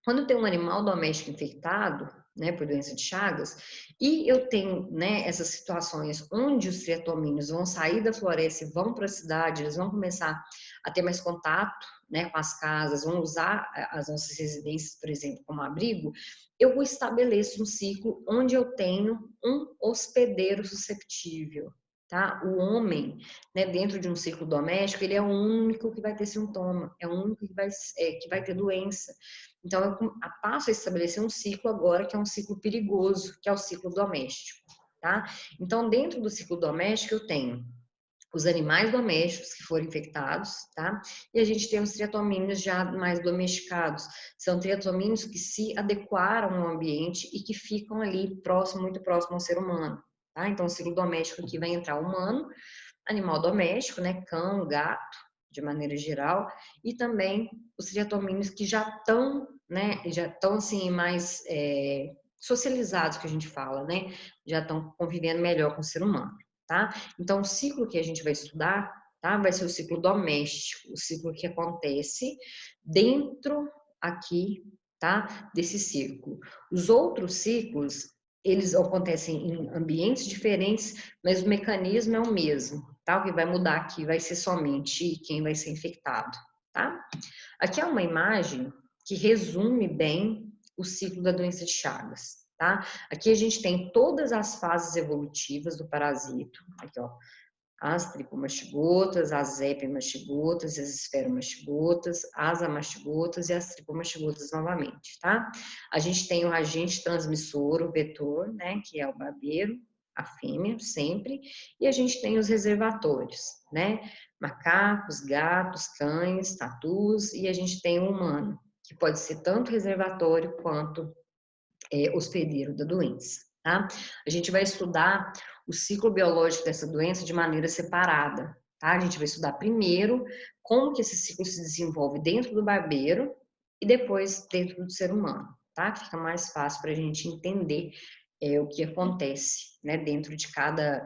Quando tem um animal doméstico infectado, né, por doença de Chagas, e eu tenho, né, essas situações onde os triatomíneos vão sair da floresta e vão para a cidade, eles vão começar a ter mais contato, né, com as casas, vão usar as nossas residências, por exemplo, como abrigo, eu estabeleço um ciclo onde eu tenho um hospedeiro susceptível. Tá? O homem, né, dentro de um ciclo doméstico, ele é o único que vai ter sintoma, é o único que vai ter doença. Então, eu passo a estabelecer um ciclo agora que é um ciclo perigoso, que é o ciclo doméstico, tá? Então, dentro do ciclo doméstico, eu tenho os animais domésticos que foram infectados, tá? E a gente tem os triatomíneos já mais domesticados. São triatomíneos que se adequaram ao ambiente e que ficam ali próximo, muito próximo ao ser humano, tá? Então, o ciclo doméstico aqui vai entrar humano, animal doméstico, né? Cão, gato, de maneira geral, e também os triatomíneos que já estão, né? Já estão assim mais socializados, que a gente fala, né? Já estão convivendo melhor com o ser humano, tá? Então, o ciclo que a gente vai estudar, tá? Vai ser o ciclo doméstico, o ciclo que acontece dentro aqui, tá? Desse círculo. Os outros ciclos, eles acontecem em ambientes diferentes, mas o mecanismo é o mesmo, tá? O que vai mudar aqui vai ser somente quem vai ser infectado, tá? Aqui é uma imagem que resume bem o ciclo da doença de Chagas, tá? Aqui a gente tem todas as fases evolutivas do parasito, aqui ó, as tripomastigotas, as epimastigotas, as esferomastigotas, as amastigotas e as tripomastigotas novamente, tá? A gente tem o agente transmissor, o vetor, né, que é o barbeiro, a fêmea, sempre, e a gente tem os reservatórios, né, macacos, gatos, cães, tatus, e a gente tem o humano, que pode ser tanto reservatório quanto hospedeiro da doença, tá? A gente vai estudar o ciclo biológico dessa doença de maneira separada, tá? A gente vai estudar primeiro como que esse ciclo se desenvolve dentro do barbeiro e depois dentro do ser humano, tá? Fica mais fácil para a gente entender o que acontece, né, dentro de cada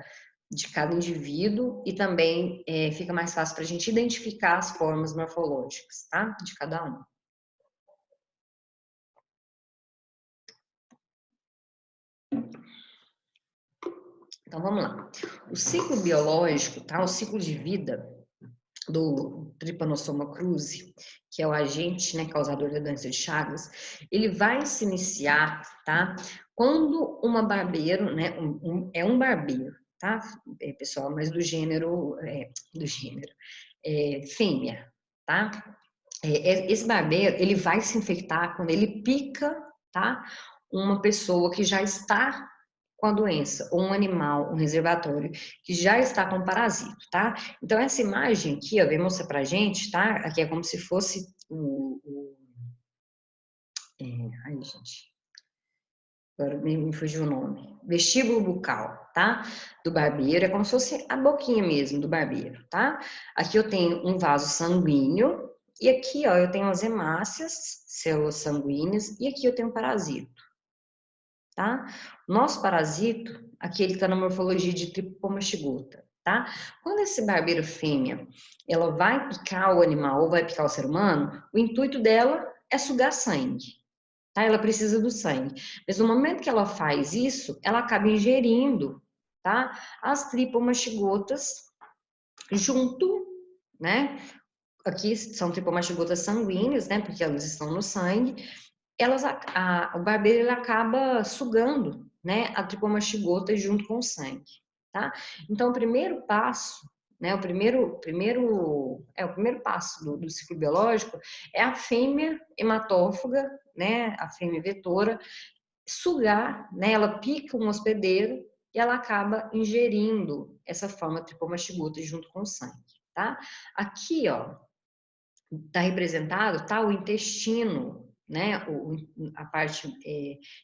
indivíduo e também fica mais fácil para a gente identificar as formas morfológicas, tá? De cada um. Então, vamos lá. O ciclo biológico, tá? O ciclo de vida do Trypanosoma cruzi, que é o agente, né, causador da doença de Chagas, ele vai se iniciar, tá? Quando uma barbeiro, né, um barbeiro, tá, pessoal, mas do gênero fêmea, tá? Esse barbeiro, ele vai se infectar quando ele pica, tá? Uma pessoa que já está com a doença, ou um animal, um reservatório, que já está com parasito, tá? Então, essa imagem aqui, ó, vem mostrar pra gente, tá? Aqui é como se fosse ai, gente, agora me fugiu o nome. Vestíbulo bucal, tá? Do barbeiro, é como se fosse a boquinha mesmo do barbeiro, tá? Aqui eu tenho um vaso sanguíneo, e aqui, ó, eu tenho as hemácias, células sanguíneas, e aqui eu tenho um parasito, tá? O nosso parasito, aqui ele tá na morfologia de tripomastigota, tá? Quando esse barbeiro fêmea, ela vai picar o animal ou vai picar o ser humano, o intuito dela é sugar sangue, tá? Ela precisa do sangue. Mas no momento que ela faz isso, ela acaba ingerindo, tá? As tripomastigotas junto, né? Aqui são tripomastigotas sanguíneas, né? Porque elas estão no sangue. O barbeiro ele acaba sugando, né, a tripomastigota junto com o sangue, tá? Então, o primeiro passo, né, o primeiro passo do ciclo biológico é a fêmea hematófaga, né, a fêmea vetora, sugar, né, ela pica um hospedeiro e ela acaba ingerindo essa forma tripomastigota junto com o sangue, tá? Aqui, ó, tá representado, tá, o intestino, né, a parte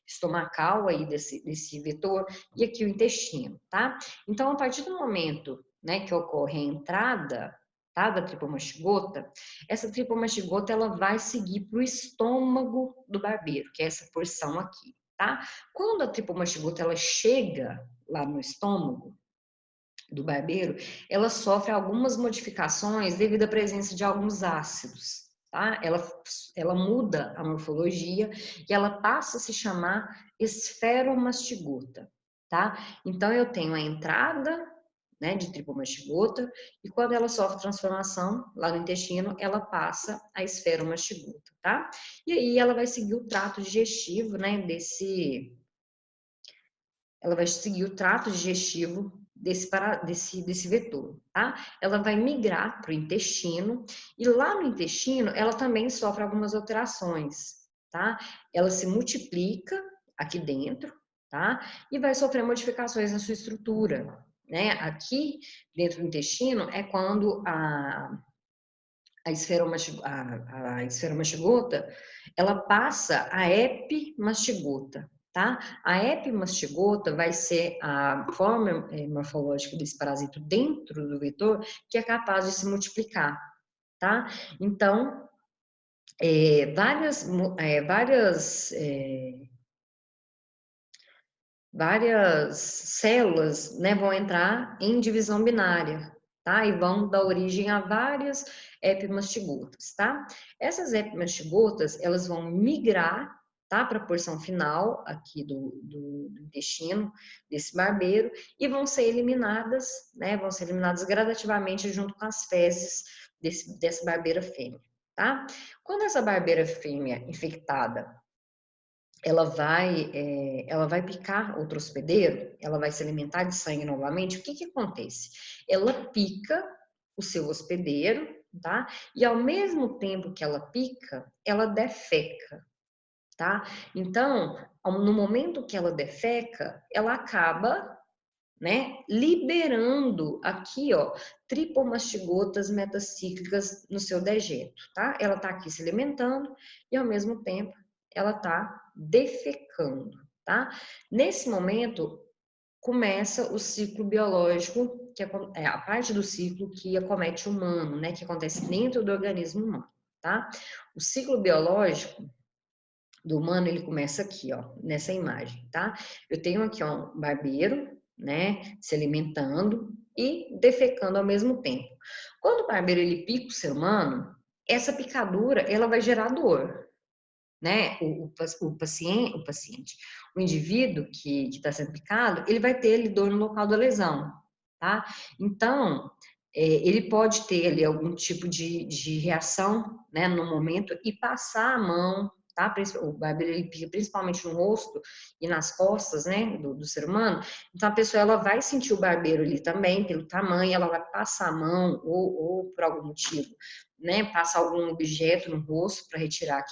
estomacal aí desse vetor, e aqui o intestino, tá? Então, a partir do momento, né, que ocorre a entrada, tá, da tripomastigota, essa tripomastigota, ela vai seguir para o estômago do barbeiro, que é essa porção aqui, tá? Quando a tripomastigota, ela chega lá no estômago do barbeiro, ela sofre algumas modificações devido à presença de alguns ácidos, tá? Ela muda a morfologia e ela passa a se chamar esferomastigota, tá? Então, eu tenho a entrada, né, de tripomastigota, e quando ela sofre transformação lá no intestino, ela passa a esferomastigota, tá? E aí ela vai seguir o trato digestivo, né, ela vai seguir o trato digestivo desse vetor, tá? Ela vai migrar para o intestino e lá no intestino ela também sofre algumas alterações, tá? Ela se multiplica aqui dentro, tá? E vai sofrer modificações na sua estrutura, né? Aqui dentro do intestino é quando a esferomastigota, ela passa a epimastigota, tá? A epimastigota vai ser a forma morfológica desse parasito dentro do vetor que é capaz de se multiplicar, tá? Então, várias células, né, vão entrar em divisão binária, tá? E vão dar origem a várias epimastigotas, tá? Essas epimastigotas, elas vão migrar, tá? Para a porção final aqui do intestino desse barbeiro e vão ser eliminadas, né? Vão ser eliminadas gradativamente junto com as fezes dessa barbeira fêmea, tá? Quando essa barbeira fêmea infectada ela vai picar outro hospedeiro, ela vai se alimentar de sangue novamente, o que que acontece? Ela pica o seu hospedeiro, tá? E ao mesmo tempo que ela pica, ela defeca, tá? Então, no momento que ela defeca, ela acaba, né, liberando aqui, ó, tripomastigotas metacíclicas no seu dejeto, tá? Ela tá aqui se alimentando e ao mesmo tempo ela tá defecando, tá? Nesse momento começa o ciclo biológico, que é a parte do ciclo que acomete o humano, né, que acontece dentro do organismo humano, tá? O ciclo biológico do humano, ele começa aqui, ó, nessa imagem, tá? Eu tenho aqui, ó, um barbeiro, né, se alimentando e defecando ao mesmo tempo. Quando o barbeiro, ele pica o ser humano, essa picadura, ela vai gerar dor, né? O indivíduo que está sendo picado, ele vai ter ali, dor no local da lesão, tá? Então, ele pode ter ali algum tipo de reação, né, no momento e passar a mão, tá? O barbeiro, ele pica principalmente no rosto e nas costas, né, do ser humano. Então, a pessoa, ela vai sentir o barbeiro ali também, pelo tamanho, ela vai passar a mão ou por algum motivo, né, passar algum objeto no rosto para retirar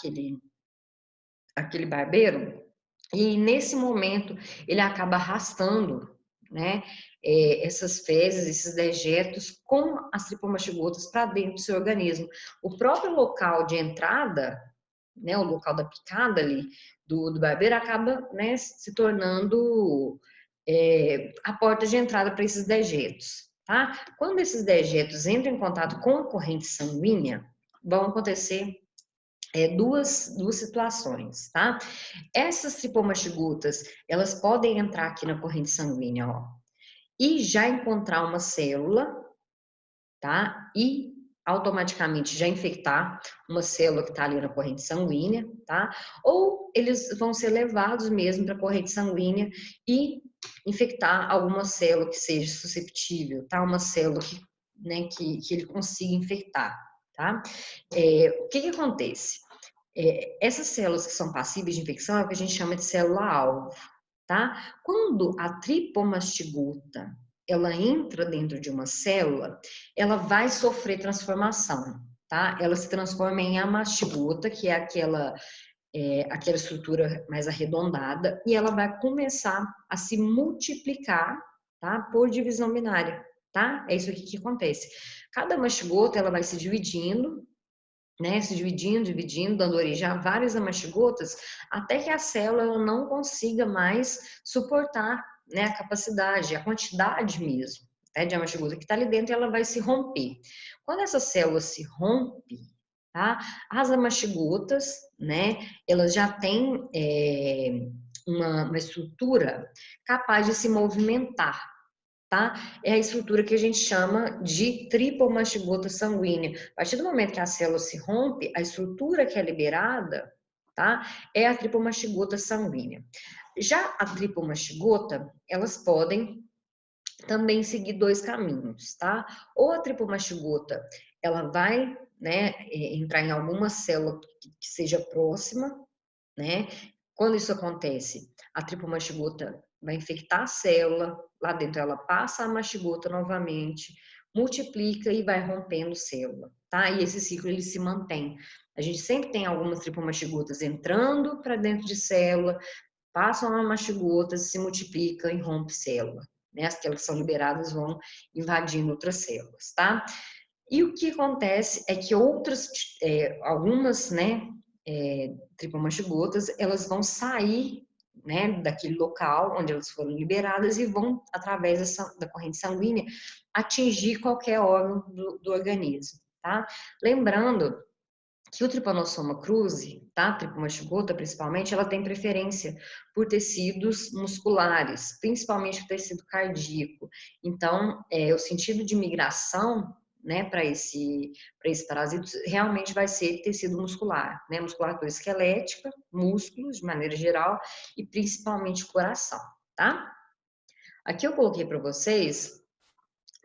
aquele barbeiro, e nesse momento ele acaba arrastando, né, essas fezes, esses dejetos com as tripomastigotas para dentro do seu organismo. O próprio local de entrada, né, o local da picada ali do barbeiro acaba, né, se tornando a porta de entrada para esses dejetos, tá? Quando esses dejetos entram em contato com a corrente sanguínea, vão acontecer duas situações, tá? Essas tripomastigotas, elas podem entrar aqui na corrente sanguínea, ó, e já encontrar uma célula, tá? E automaticamente já infectar uma célula que está ali na corrente sanguínea, tá? Ou eles vão ser levados mesmo para a corrente sanguínea e infectar alguma célula que seja susceptível, tá? Uma célula que, né, que ele consiga infectar, tá? O que que acontece? Essas células que são passíveis de infecção é o que a gente chama de célula-alvo, tá? Quando a tripomastigota ela entra dentro de uma célula, ela vai sofrer transformação, tá? Ela se transforma em amastigota, que é aquela estrutura mais arredondada, e ela vai começar a se multiplicar, tá? Por divisão binária, tá? É isso aqui que acontece. Cada mastigota, ela vai se dividindo, né, se dividindo, dando origem a várias amastigotas, até que a célula ela não consiga mais suportar, né, a capacidade, a quantidade mesmo, né, de amastigota que está ali dentro, ela vai se romper. Quando essa célula se rompe, tá, as amastigotas, né, elas já têm uma estrutura capaz de se movimentar, tá? É a estrutura que a gente chama de tripomastigota sanguínea. A partir do momento que a célula se rompe, a estrutura que é liberada, tá? É a tripomastigota sanguínea. Já a tripomastigota, elas podem também seguir dois caminhos, tá? Ou a tripomastigota, ela vai, né, entrar em alguma célula que seja próxima, né? Quando isso acontece, a tripomastigota vai infectar a célula, lá dentro ela passa a mastigota novamente, multiplica e vai rompendo célula, tá? E esse ciclo ele se mantém. A gente sempre tem algumas tripomastigotas entrando para dentro de célula, passam a mastigota, se multiplica e rompe célula, né? As que são liberadas vão invadindo outras células, tá? E o que acontece é que algumas, né, tripomastigotas, elas vão sair, né, daquele local onde elas foram liberadas e vão, através da corrente sanguínea, atingir qualquer órgão do organismo, tá? Lembrando que o Trypanosoma cruzi, tá? Tripomastigota principalmente, ela tem preferência por tecidos musculares, principalmente o tecido cardíaco. Então, o sentido de migração, né, para esse parasito realmente vai ser tecido muscular, né, musculatura esquelética, músculos de maneira geral e principalmente coração, tá? Aqui eu coloquei para vocês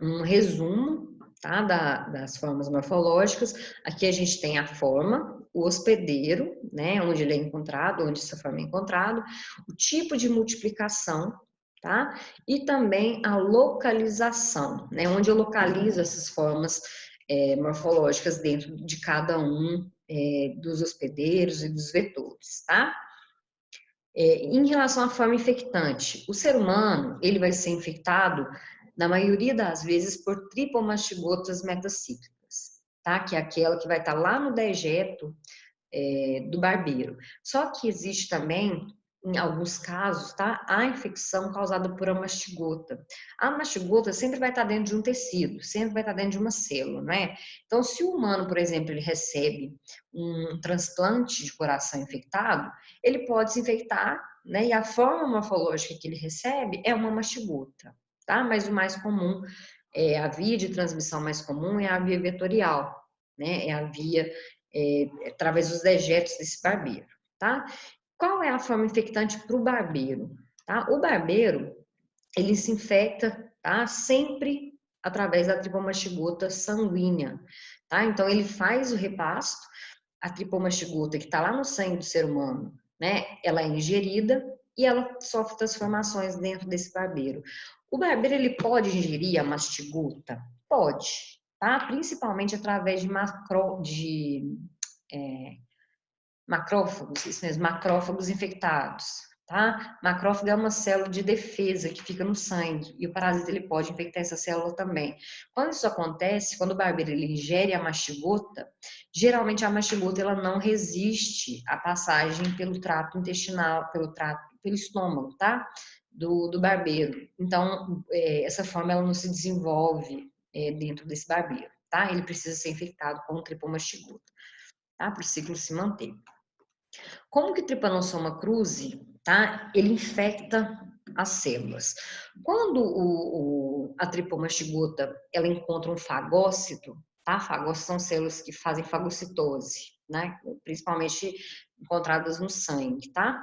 um resumo, tá, das formas morfológicas. Aqui a gente tem a forma, o hospedeiro, né, onde ele é encontrado, onde essa forma é encontrado, o tipo de multiplicação, tá? E também a localização, né, onde eu localizo essas formas morfológicas dentro de cada um dos hospedeiros e dos vetores, tá? Em relação à forma infectante, o ser humano, ele vai ser infectado, na maioria das vezes, por tripomastigotas metacíclicas, tá? Que é aquela que vai estar lá no dejeto do barbeiro. Só que existe também, em alguns casos, tá? A infecção causada por a mastigota. A mastigota sempre vai estar dentro de um tecido, sempre vai estar dentro de uma célula, né? Então, se o humano, por exemplo, ele recebe um transplante de coração infectado, ele pode se infectar, né? E a forma morfológica que ele recebe é uma mastigota, tá? Mas o mais comum, a via de transmissão mais comum é a via vetorial, né? É a via através dos dejetos desse barbeiro, tá? Qual é a forma infectante para o barbeiro? Tá? O barbeiro, ele se infecta, tá? Sempre através da tripomastigota sanguínea, tá? Então, ele faz o repasto, a tripomastigota que está lá no sangue do ser humano, né? Ela é ingerida e ela sofre transformações dentro desse barbeiro. O barbeiro, ele pode ingerir a mastigota? Pode, tá? Principalmente através de macrófagos, isso mesmo, macrófagos infectados, tá? Macrófago é uma célula de defesa que fica no sangue e o parasita ele pode infectar essa célula também. Quando isso acontece, quando o barbeiro ele ingere a mastigota, geralmente a mastigota ela não resiste à passagem pelo trato intestinal, pelo estômago, tá? Do barbeiro. Então, essa forma ela não se desenvolve dentro desse barbeiro, tá? Ele precisa ser infectado com o tripomastigota, tá? Para o ciclo se manter. Como que o Trypanosoma cruzi, tá? Ele infecta as células. Quando a tripomastigota, ela encontra um fagócito, tá? Fagócitos são células que fazem fagocitose, né? Principalmente encontradas no sangue, tá?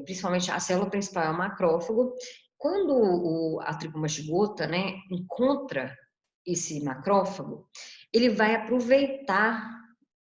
Principalmente a célula principal é o macrófago. Quando a tripomastigota, né, encontra esse macrófago, ele vai aproveitar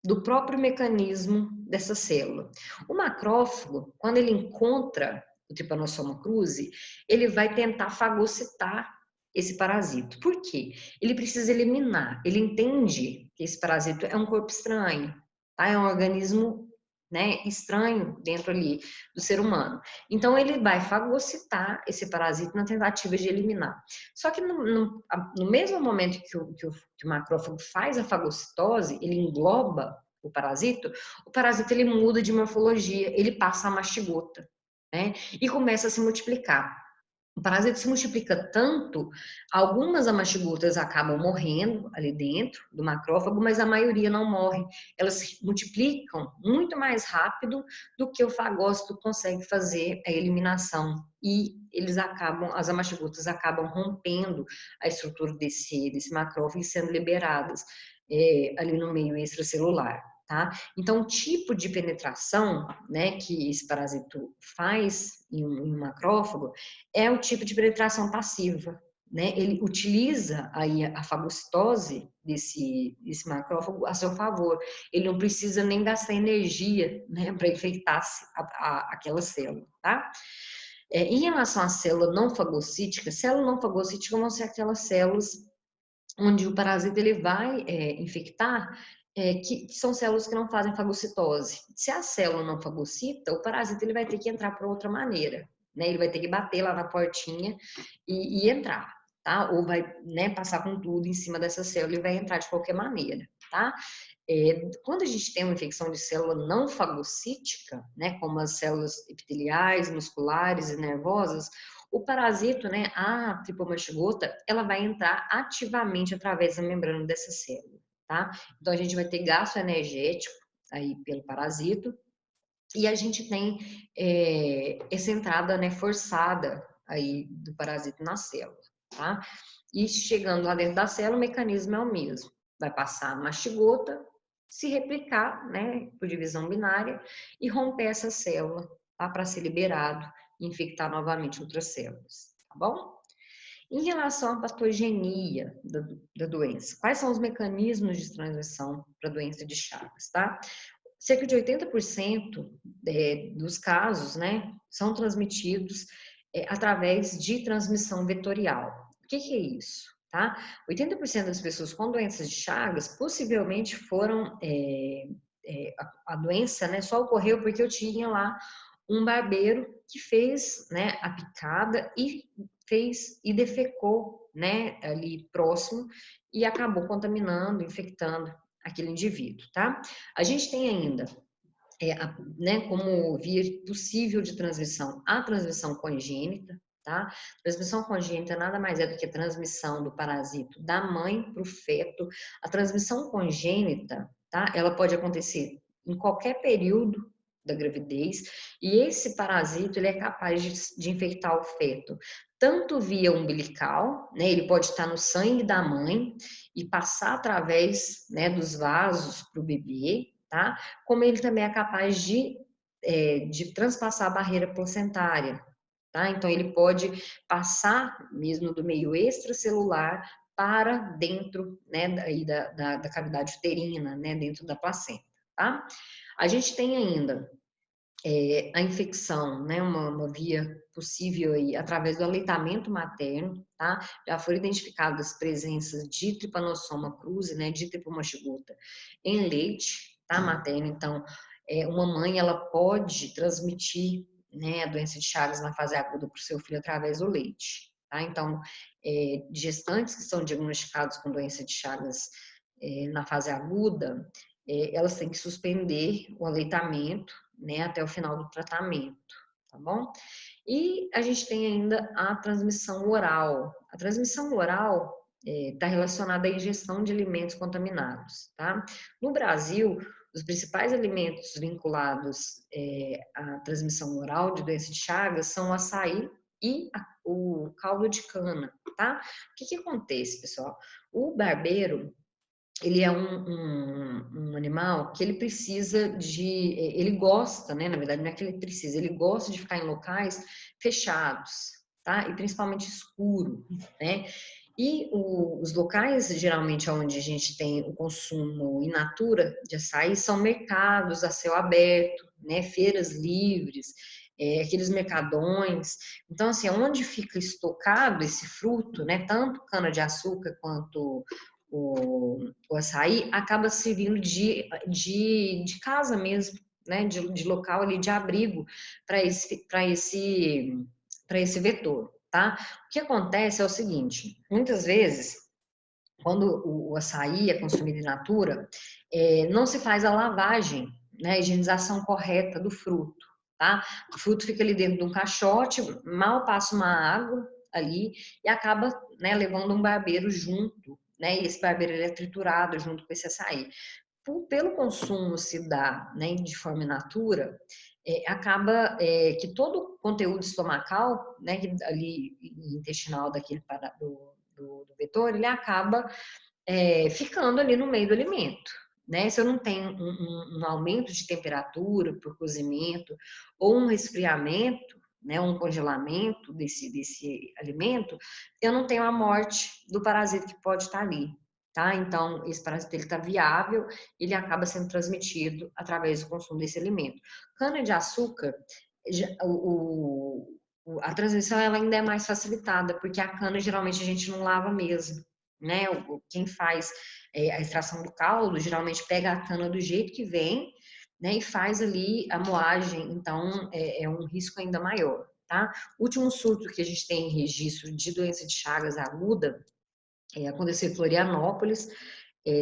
do próprio mecanismo dessa célula. O macrófago, quando ele encontra o Trypanosoma cruzi, ele vai tentar fagocitar esse parasito. Por quê? Ele precisa eliminar. Ele entende que esse parasito é um corpo estranho, tá? É um organismo, né, estranho dentro ali do ser humano. Então, ele vai fagocitar esse parasito na tentativa de eliminar. Só que no mesmo momento que o macrófago faz a fagocitose, ele engloba o parasito ele muda de morfologia, ele passa a mastigota, né? E começa a se multiplicar. O parasita se multiplica tanto, algumas amastigotas acabam morrendo ali dentro do macrófago, mas a maioria não morre. Elas se multiplicam muito mais rápido do que o fagócito consegue fazer a eliminação. E as amastigotas acabam rompendo a estrutura desse macrófago e sendo liberadas ali no meio extracelular. Tá? Então, o tipo de penetração, né, que esse parasito faz em um macrófago é o tipo de penetração passiva, né? Ele utiliza aí a fagocitose desse macrófago a seu favor. Ele não precisa nem gastar energia, né, para infectar aquela célula, tá? Em relação à célula não fagocítica vão ser aquelas células onde o parasita ele vai infectar, que são células que não fazem fagocitose. Se a célula não fagocita, o parasita ele vai ter que entrar por outra maneira, né? Ele vai ter que bater lá na portinha e entrar, tá? Ou vai, né, passar com tudo em cima dessa célula e vai entrar de qualquer maneira, tá? Quando a gente tem uma infecção de célula não fagocítica, né, como as células epiteliais, musculares e nervosas, o parasito, né, a tripomastigota, ela vai entrar ativamente através da membrana dessa célula, tá? Então, a gente vai ter gasto energético aí pelo parasito e a gente tem essa entrada, né, forçada aí do parasito na célula, tá? e chegando lá dentro da célula, o mecanismo é o mesmo. Vai passar no mastigota, se replicar, né, por divisão binária, e romper essa célula, tá, para ser liberado e infectar novamente outras células, tá bom? Em relação à patogenia da doença, quais são os mecanismos de transmissão para a doença de Chagas, tá? Cerca de 80% dos casos, né, são transmitidos através de transmissão vetorial. O que é isso? Tá? 80% das pessoas com doenças de Chagas possivelmente foram a doença, né, só ocorreu porque eu tinha lá um barbeiro que fez, né, a picada e fez e defecou, né, ali próximo e acabou contaminando, infectando aquele indivíduo, tá? A gente tem ainda, né, como via possível de transmissão, a transmissão congênita, tá? Transmissão congênita nada mais é do que a transmissão do parasito da mãe para o feto. A transmissão congênita, tá? Ela pode acontecer em qualquer período da gravidez e esse parasito ele é capaz de infectar o feto tanto via umbilical, né? Ele pode estar no sangue da mãe e passar através, né, dos vasos para o bebê, tá? Como ele também é capaz de transpassar a barreira placentária, tá? Então, ele pode passar mesmo do meio extracelular para dentro, né, da cavidade uterina, né, dentro da placenta, tá? A gente tem ainda a infecção, né, uma via possível aí, através do aleitamento materno, tá? Já foram identificadas presenças de Trypanosoma cruzi, né, de Tripomochigota em leite, tá, materno. Então, uma mãe, ela pode transmitir, né, a doença de Chagas na fase aguda para o seu filho através do leite, tá? Então, gestantes que são diagnosticados com doença de Chagas na fase aguda, elas têm que suspender o aleitamento, né, até o final do tratamento, tá bom? E a gente tem ainda a transmissão oral. A transmissão oral está relacionada à ingestão de alimentos contaminados, tá? No Brasil, os principais alimentos vinculados à transmissão oral de doença de Chagas são o açaí e o caldo de cana, tá? O que acontece, pessoal? O barbeiro, ele é um animal que ele precisa ele gosta, né, na verdade não é que ele precisa, ele gosta de ficar em locais fechados, tá? E principalmente escuro, né? E os locais, geralmente, onde a gente tem o consumo in natura de açaí, são mercados a céu aberto, né? Feiras livres, aqueles mercadões. Então, assim, onde fica estocado esse fruto, né? Tanto cana-de-açúcar quanto o açaí, acaba servindo de casa mesmo, né? De local ali, de abrigo para esse vetor. Tá? O que acontece é o seguinte, muitas vezes, quando o açaí é consumido in natura, não se faz a lavagem, né, a higienização correta do fruto, tá? O fruto fica ali dentro de um caixote, mal passa uma água ali e acaba, né, levando um barbeiro junto, né, e esse barbeiro ele é triturado junto com esse açaí. Pelo consumo se dá, né, de forma in natura, acaba que todo o conteúdo estomacal, né, ali intestinal do vetor, ele acaba ficando ali no meio do alimento. Né? Se eu não tenho um aumento de temperatura por cozimento ou um resfriamento, né, um congelamento desse alimento, eu não tenho a morte do parasita que pode estar ali. Tá? Então, esse parasita está viável, ele acaba sendo transmitido através do consumo desse alimento. Cana-de-açúcar, a transmissão ela ainda é mais facilitada, porque a cana geralmente a gente não lava mesmo. Né? Quem faz a extração do caldo geralmente pega a cana do jeito que vem, né, e faz ali a moagem, então é um risco ainda maior. Tá? O último surto que a gente tem em registro de doença de Chagas aguda aconteceu em Florianópolis,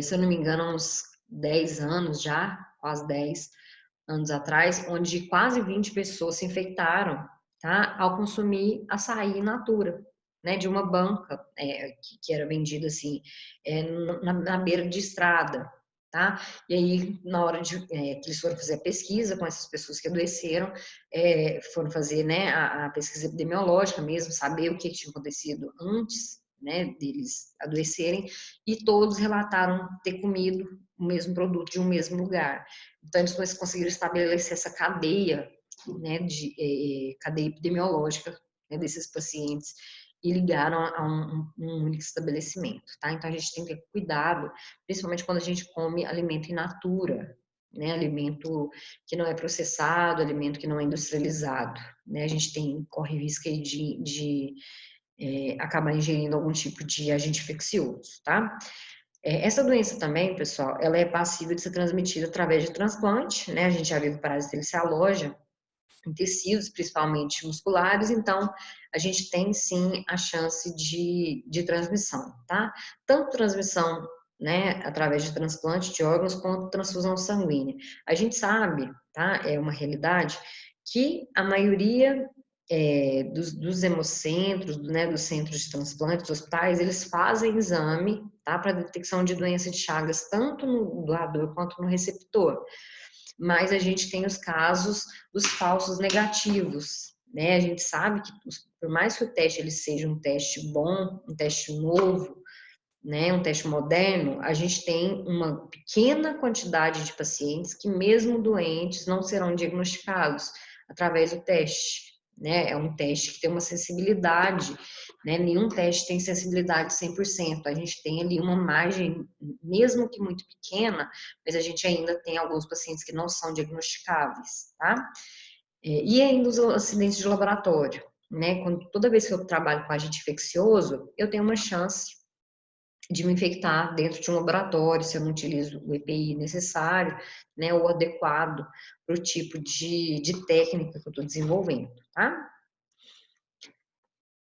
se eu não me engano, há uns 10 anos já, quase 10 anos atrás, onde quase 20 pessoas se infectaram, tá? Ao consumir açaí in natura, né? De uma banca que era vendida assim, na beira de estrada, tá? E aí, na hora que eles foram fazer a pesquisa com essas pessoas que adoeceram, foram fazer, né, a pesquisa epidemiológica mesmo, saber o que tinha acontecido antes, né, deles adoecerem, e todos relataram ter comido o mesmo produto de um mesmo lugar. Então, eles conseguiram estabelecer essa cadeia, né, de cadeia epidemiológica, né, desses pacientes e ligaram a um único estabelecimento, tá? Então, a gente tem que ter cuidado, principalmente quando a gente come alimento in natura, né? Alimento que não é processado, alimento que não é industrializado, né? A gente corre risco aí de acabar ingerindo algum tipo de agente infeccioso, tá? Essa doença também, pessoal, ela é passível de ser transmitida através de transplante, né? A gente já viu que o parasita ele se aloja em tecidos, principalmente musculares, então a gente tem sim a chance de transmissão, tá? Tanto transmissão, né, através de transplante de órgãos, quanto transfusão sanguínea. A gente sabe, tá? É uma realidade que a maioria dos hemocentros, né, dos centros de transplante, dos hospitais, eles fazem exame, tá, para detecção de doença de Chagas, tanto no doador quanto no receptor. Mas a gente tem os casos dos falsos negativos, né? A gente sabe que, por mais que o teste ele seja um teste bom, um teste novo, né, um teste moderno, a gente tem uma pequena quantidade de pacientes que, mesmo doentes, não serão diagnosticados através do teste, né? É um teste que tem uma sensibilidade, né? Nenhum teste tem sensibilidade 100%. A gente tem ali uma margem, mesmo que muito pequena, mas a gente ainda tem alguns pacientes que não são diagnosticáveis, tá? E ainda os acidentes de laboratório, né? Toda vez que eu trabalho com agente infeccioso, eu tenho uma chance de me infectar dentro de um laboratório, se eu não utilizo o EPI necessário, né, ou adequado para o tipo de técnica que eu estou desenvolvendo, tá?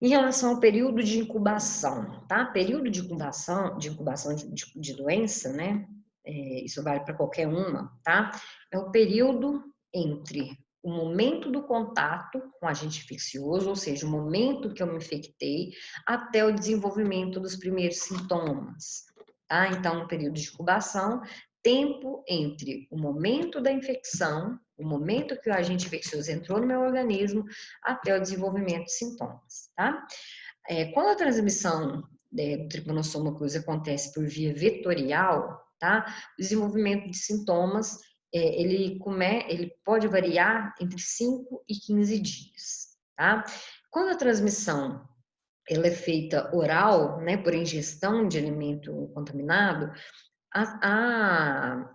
Em relação ao período de incubação, tá? Período de incubação de doença, né? Isso vale para qualquer uma, tá? É o período entre o momento do contato com o agente infeccioso, ou seja, o momento que eu me infectei, até o desenvolvimento dos primeiros sintomas, tá? Então, o período de incubação, tempo entre o momento da infecção, o momento que o agente infeccioso entrou no meu organismo, até o desenvolvimento de sintomas, tá? Quando a transmissão do Trypanosoma cruzi acontece por via vetorial, tá? O desenvolvimento de sintomas, ele pode variar entre 5 e 15 dias, tá? Quando a transmissão ela é feita oral, né, por ingestão de alimento contaminado,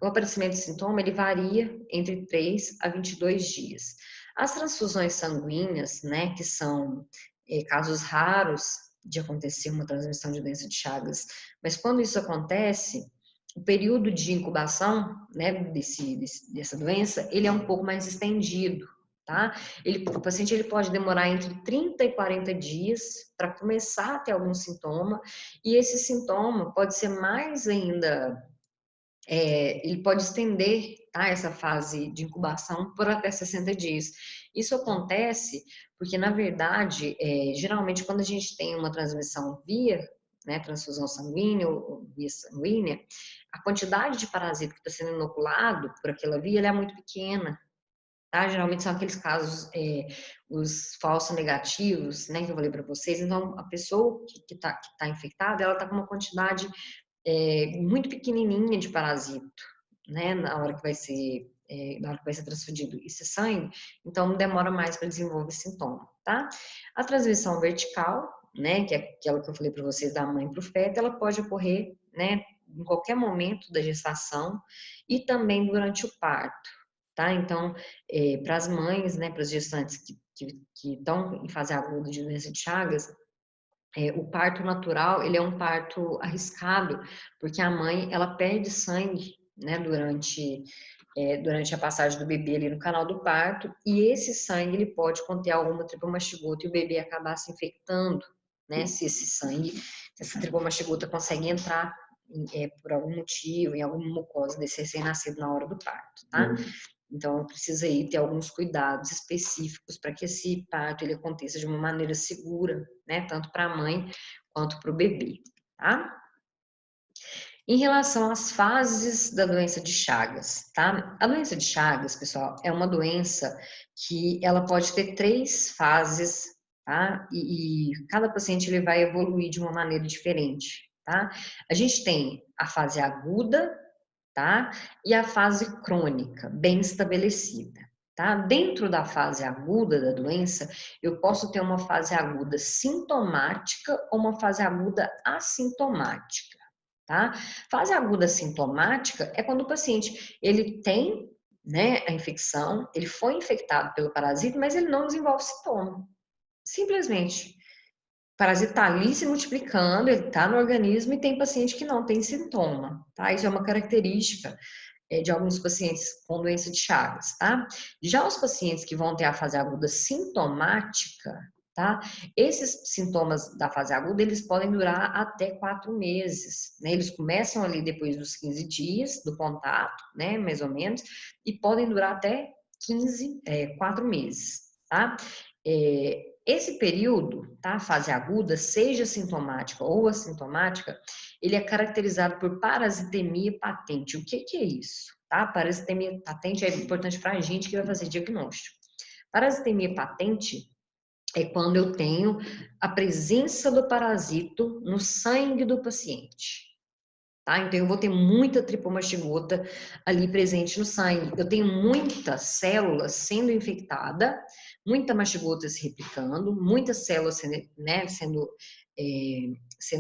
o aparecimento de sintoma ele varia entre 3 a 22 dias. As transfusões sanguíneas, né, que são casos raros de acontecer uma transmissão de doença de Chagas, mas quando isso acontece, o período de incubação, né, dessa doença, ele é um pouco mais estendido, tá? O paciente ele pode demorar entre 30 e 40 dias para começar a ter algum sintoma, e esse sintoma pode ser mais ainda ele pode estender, tá, essa fase de incubação por até 60 dias. Isso acontece porque, na verdade, geralmente quando a gente tem uma transmissão via, né, transfusão sanguínea ou via sanguínea, a quantidade de parasita que está sendo inoculado por aquela via ela é muito pequena. Tá? Geralmente são aqueles casos, os falsos negativos, né, que eu falei para vocês. Então, a pessoa que tá infectada, ela está com uma quantidade muito pequenininha de parasito, né, na hora que vai ser transfundido esse sangue, então demora mais para desenvolver sintoma, tá? A transmissão vertical, né, que é aquela que eu falei para vocês da mãe para o feto, ela pode ocorrer, né, em qualquer momento da gestação e também durante o parto, tá? Então, para as mães, né, para as gestantes que estão em fase aguda de doença de Chagas, o parto natural, ele é um parto arriscado, porque a mãe, ela perde sangue, né, durante a passagem do bebê ali no canal do parto, e esse sangue, ele pode conter alguma tricomastigota e o bebê acabar se infectando, né, se essa tricomastigota consegue entrar por algum motivo, em alguma mucosa desse recém-nascido na hora do parto, tá? Então, precisa aí ter alguns cuidados específicos para que esse parto ele aconteça de uma maneira segura, né? Tanto para a mãe quanto para o bebê, tá? Em relação às fases da doença de Chagas, tá? A doença de Chagas, pessoal, é uma doença que ela pode ter 3 fases tá? E cada paciente ele vai evoluir de uma maneira diferente, tá? A gente tem a fase aguda, tá? E a fase crônica, bem estabelecida, tá? Dentro da fase aguda da doença, eu posso ter uma fase aguda sintomática ou uma fase aguda assintomática, tá? Fase aguda sintomática é quando o paciente, ele tem, né, a infecção, ele foi infectado pelo parasita, mas ele não desenvolve sintoma. Simplesmente. O parasita está ali se multiplicando, ele está no organismo e tem paciente que não tem sintoma, tá? Isso é uma característica de alguns pacientes com doença de Chagas, tá? Já os pacientes que vão ter a fase aguda sintomática, tá? Esses sintomas da fase aguda, eles podem durar até 4 meses, né? Eles começam ali depois dos 15 dias do contato, né? Mais ou menos, e podem durar até 4 meses, tá? Esse período, tá? Fase aguda, seja sintomática ou assintomática, ele é caracterizado por parasitemia patente. O que é isso? Tá? Parasitemia patente é importante para a gente que vai fazer diagnóstico. Parasitemia patente é quando eu tenho a presença do parasito no sangue do paciente. Tá? Então, eu vou ter muita tripomastigota ali presente no sangue. Eu tenho muitas células sendo infectadas, muita mastigota se replicando, muitas células sendo, né, sendo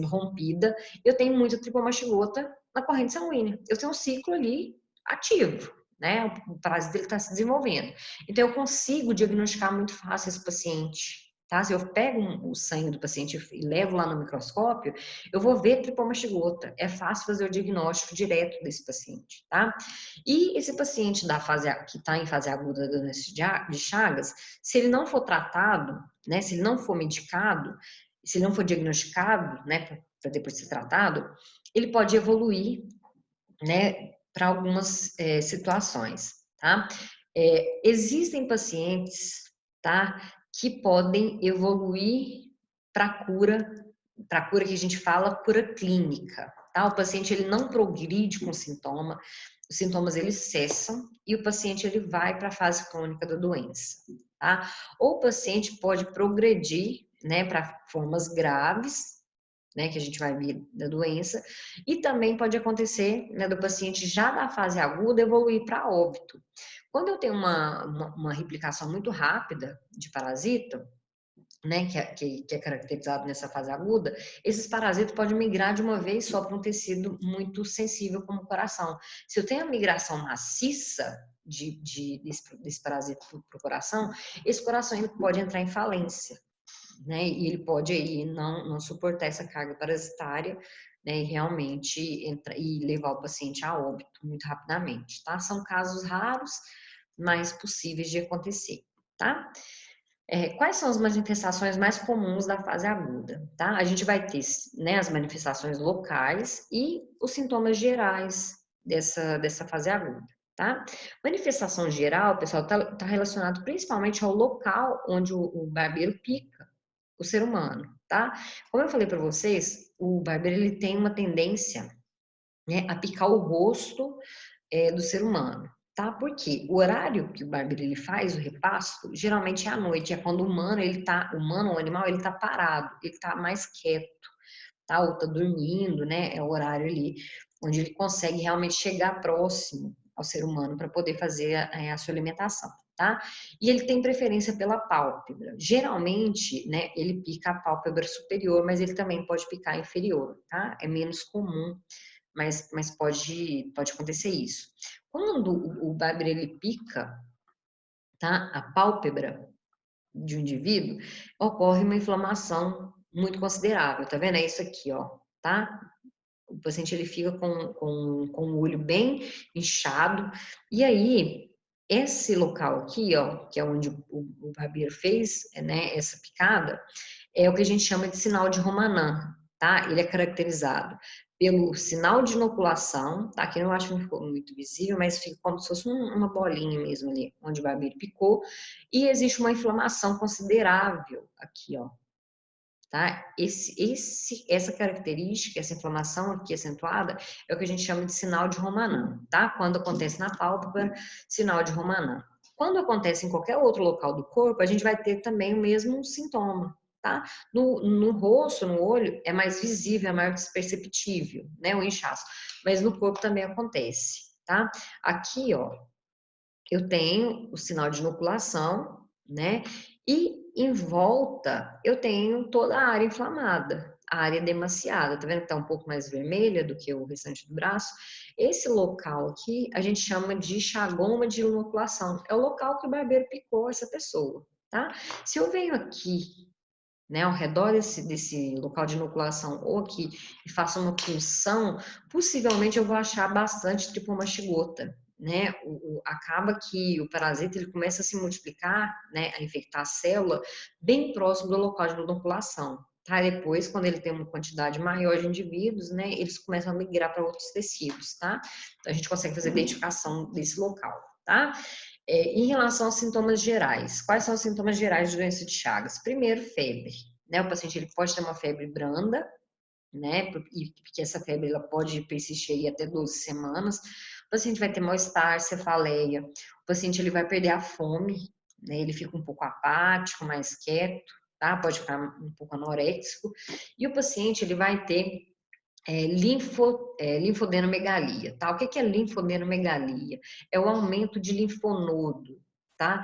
rompida. Eu tenho muita tripomastigota na corrente sanguínea. Eu tenho um ciclo ali ativo, né? O parasita está se desenvolvendo. Então, eu consigo diagnosticar muito fácil esse paciente. Tá? Se eu pego o sangue do paciente e levo lá no microscópio, eu vou ver tripomastigota. É fácil fazer o diagnóstico direto desse paciente, tá? E esse paciente que está em fase aguda da doença de Chagas, se ele não for tratado, né? Se ele não for medicado, se ele não for diagnosticado, né? Para depois ser tratado, ele pode evoluir, né? Para algumas situações, tá? Existem pacientes, tá? Que podem evoluir para cura que a gente fala cura clínica, tá? O paciente ele não progride com sintoma, os sintomas eles cessam e o paciente ele vai para a fase crônica da doença, tá? Ou o paciente pode progredir, né, para formas graves, né, que a gente vai ver da doença, e também pode acontecer, né, do paciente já da fase aguda evoluir para óbito. Quando eu tenho uma replicação muito rápida de parasita, né, que é caracterizado nessa fase aguda, esses parasitas podem migrar de uma vez só para um tecido muito sensível como o coração. Se eu tenho a migração maciça desse parasita para o coração, esse coração ele pode entrar em falência, né, e ele pode aí não suportar essa carga parasitária, né, e realmente e levar o paciente a óbito muito rapidamente, tá? São casos raros, mas possíveis de acontecer, tá? Quais são as manifestações mais comuns da fase aguda, tá? A gente vai ter, né, as manifestações locais e os sintomas gerais dessa fase aguda, tá? Manifestação geral, pessoal, tá relacionado principalmente ao local onde o barbeiro pica o ser humano, tá? Como eu falei para vocês, o barbeiro ele tem uma tendência, né, a picar o rosto do ser humano, tá? Porque o horário que o barbeiro ele faz o repasto, geralmente é à noite, é quando o humano o animal ele tá parado, ele tá mais quieto, tá? Ou tá dormindo, né? É o horário ali onde ele consegue realmente chegar próximo ao ser humano para poder fazer a sua alimentação, tá? E ele tem preferência pela pálpebra. Geralmente, né, ele pica a pálpebra superior, mas ele também pode picar a inferior, tá? É menos comum, mas pode acontecer isso. Quando o barbeiro ele pica, tá, a pálpebra de um indivíduo, ocorre uma inflamação muito considerável, tá vendo? É isso aqui, ó, tá? O paciente ele fica com o olho bem inchado, e aí esse local aqui, ó, que é onde o barbeiro fez, né, essa picada, é o que a gente chama de sinal de Romanin, tá? Ele é caracterizado pelo sinal de inoculação, tá? Aqui eu acho que não ficou muito visível, mas fica como se fosse uma bolinha mesmo ali, onde o barbeiro picou, e existe uma inflamação considerável aqui, ó, tá? Essa característica, essa inflamação aqui acentuada, é o que a gente chama de sinal de Romanin, tá? Quando acontece na pálpebra, sinal de Romanin. Quando acontece em qualquer outro local do corpo, a gente vai ter também o mesmo sintoma, tá? No rosto, no olho, é mais visível, é mais perceptível, né, o inchaço. Mas no corpo também acontece, tá? Aqui, ó, eu tenho o sinal de inoculação, né? E em volta eu tenho toda a área inflamada, a área demasiada. Tá vendo que tá um pouco mais vermelha do que o restante do braço? Esse local aqui a gente chama de chagoma de inoculação. É o local que o barbeiro picou essa pessoa, tá? Se eu venho aqui, né, ao redor desse local de inoculação ou aqui e faço uma punção, possivelmente eu vou achar bastante tripomastigota, né? Acaba que o parasita ele começa a se multiplicar, né, a infectar a célula bem próximo do local de inoculação. Tá? Depois, quando ele tem uma quantidade maior de indivíduos, né, eles começam a migrar para outros tecidos, tá? Então, a gente consegue fazer identificação desse local, tá? Em relação aos sintomas gerais, quais são os sintomas gerais de doença de Chagas? Primeiro, febre, né? O paciente ele pode ter uma febre branda, né? E porque essa febre ela pode persistir aí até 12 semanas. O paciente vai ter mal-estar, cefaleia. O paciente ele vai perder a fome, né? Ele fica um pouco apático, mais quieto, tá? Pode ficar um pouco anoréxico. E o paciente ele vai ter linfodenomegalia, tá? O que é linfodenomegalia? É o aumento de linfonodo, tá?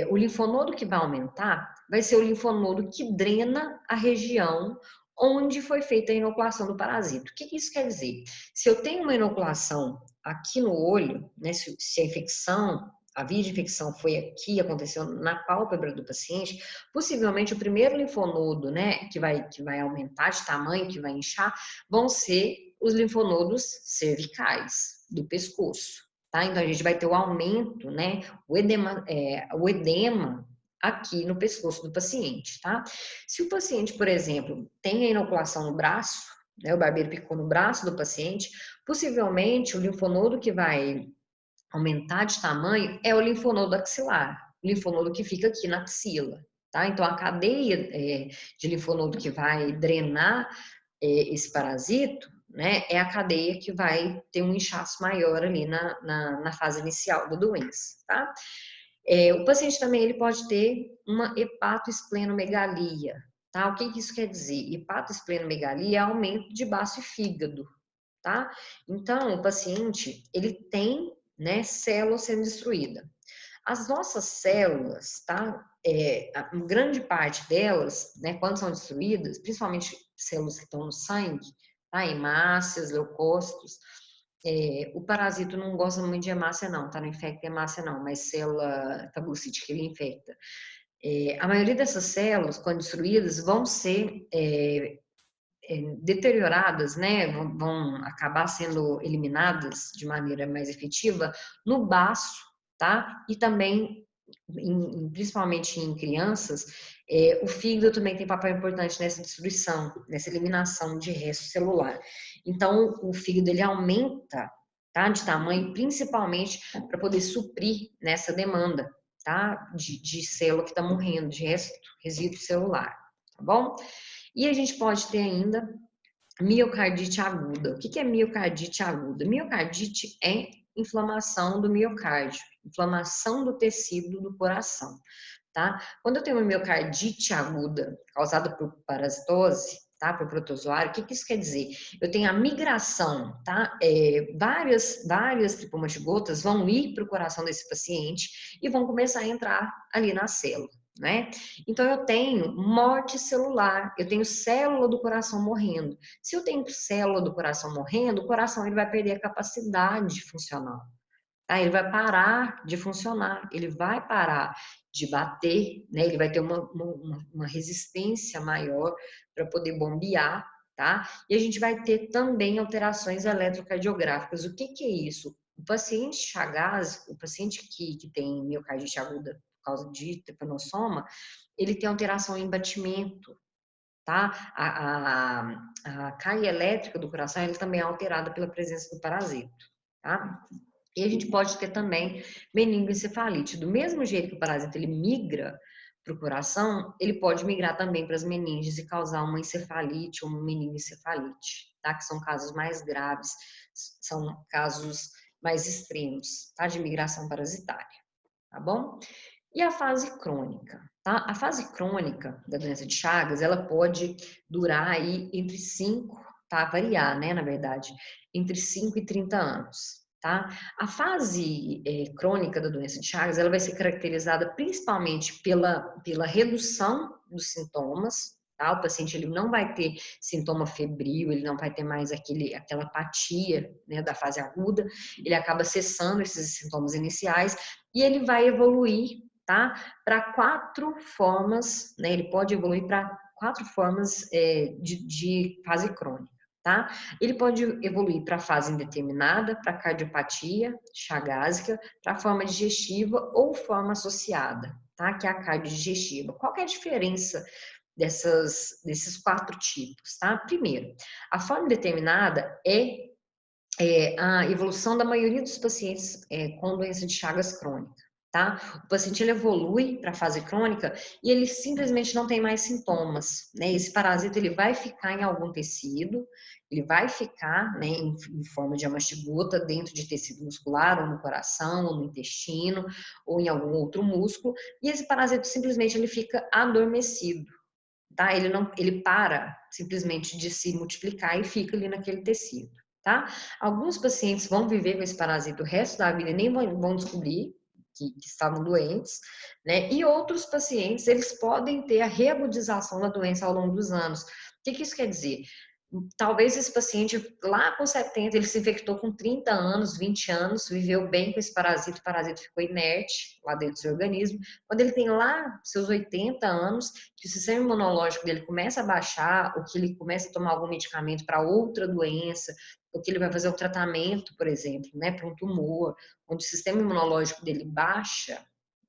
O linfonodo que vai aumentar vai ser o linfonodo que drena a região onde foi feita a inoculação do parasito. O que isso quer dizer? Se eu tenho uma inoculação aqui no olho, né, se a infecção, a via de infecção foi aqui, aconteceu na pálpebra do paciente, possivelmente o primeiro linfonodo, né, que vai aumentar de tamanho, que vai inchar, vão ser os linfonodos cervicais do pescoço, tá? Então a gente vai ter o aumento, né, o edema aqui no pescoço do paciente, tá? Se o paciente, por exemplo, tem a inoculação no braço, né, o barbeiro picou no braço do paciente, possivelmente o linfonodo que vai aumentar de tamanho é o linfonodo axilar, o linfonodo que fica aqui na axila, tá? Então a cadeia de linfonodo que vai drenar esse parasito, né, é a cadeia que vai ter um inchaço maior ali na fase inicial da doença, tá? O paciente também ele pode ter uma hepatoesplenomegalia, tá? O que isso quer dizer? Hepatoesplenomegalia é aumento de baço e fígado, tá? Então, o paciente, ele tem, né, célula sendo destruída. As nossas células, tá? A grande parte delas, né, quando são destruídas, principalmente células que estão no sangue, tá? Hemácias, leucócitos, o parasito não gosta muito de hemácia não, tá? Não infecta hemácia não, mas célula fagocítica ele infecta. A maioria dessas células, quando destruídas, vão ser deterioradas, né, vão acabar sendo eliminadas de maneira mais efetiva no baço, tá? E também, principalmente em crianças, o fígado também tem papel importante nessa destruição, nessa eliminação de resto celular. Então, o fígado ele aumenta, tá, de tamanho, principalmente para poder suprir nessa demanda, tá, de célula que está morrendo, de resíduo celular, tá bom? E a gente pode ter ainda miocardite aguda. O que é miocardite aguda? Miocardite é inflamação do miocárdio, inflamação do tecido do coração, tá? Quando eu tenho uma miocardite aguda causada por parasitose, tá? Por protozoário, o que isso quer dizer? Eu tenho a migração, tá? Várias tripomastigotas vão ir para o coração desse paciente e vão começar a entrar ali na célula, né? Então eu tenho morte celular, eu tenho célula do coração morrendo. Se eu tenho célula do coração morrendo, o coração ele vai perder a capacidade funcional. Tá? Ele vai parar de funcionar, ele vai parar de bater, né? Ele vai ter uma resistência maior para poder bombear, tá? E a gente vai ter também alterações eletrocardiográficas. O que é isso? O paciente Chagas, o paciente que tem miocardite aguda por causa de tepanossoma, ele tem alteração em batimento, tá? A caia elétrica do coração ele também é alterada pela presença do parasito, tá? E a gente pode ter também meningoencefalite. Do mesmo jeito que o parasita ele migra para o coração, ele pode migrar também para as meninges e causar uma encefalite ou uma meningoencefalite, tá? Que são casos mais graves, são casos mais extremos, tá? De migração parasitária. tá bom? E a fase crônica, tá? A fase crônica da doença de Chagas, ela pode durar aí entre 5, tá? Variar, né, na verdade, entre 5 e 30 anos, tá? A fase crônica da doença de Chagas, ela vai ser caracterizada principalmente pela redução dos sintomas, tá? O paciente ele não vai ter sintoma febril, ele não vai ter mais aquela apatia, né, da fase aguda, ele acaba cessando esses sintomas iniciais e ele vai evoluir, tá? Para 4 formas, né? Ele pode evoluir para 4 formas de fase crônica, tá? Ele pode evoluir para fase indeterminada, para cardiopatia chagásica, para forma digestiva ou forma associada, tá? Que é a cardiodigestiva. Qual que é a diferença desses 4 tipos, tá? Primeiro, a forma indeterminada é a evolução da maioria dos pacientes com doença de Chagas crônica, tá? O paciente ele evolui para a fase crônica e ele simplesmente não tem mais sintomas, né? Esse parasita ele vai ficar em algum tecido, ele vai ficar, né, em forma de amastigota dentro de tecido muscular, ou no coração, ou no intestino, ou em algum outro músculo, e esse parasita simplesmente ele fica adormecido, tá? Ele para simplesmente de se multiplicar e fica ali naquele tecido, tá? Alguns pacientes vão viver com esse parasita o resto da vida e nem vão descobrir que estavam doentes, né? E outros pacientes, eles podem ter a reagudização da doença ao longo dos anos. O que isso quer dizer? Talvez esse paciente lá com 70, ele se infectou com 30 anos, 20 anos, viveu bem com esse parasita, o parasita ficou inerte lá dentro do seu organismo. Quando ele tem lá seus 80 anos, que o sistema imunológico dele começa a baixar, ou que ele começa a tomar algum medicamento para outra doença, ou que ele vai fazer um tratamento, por exemplo, né, para um tumor, onde o sistema imunológico dele baixa,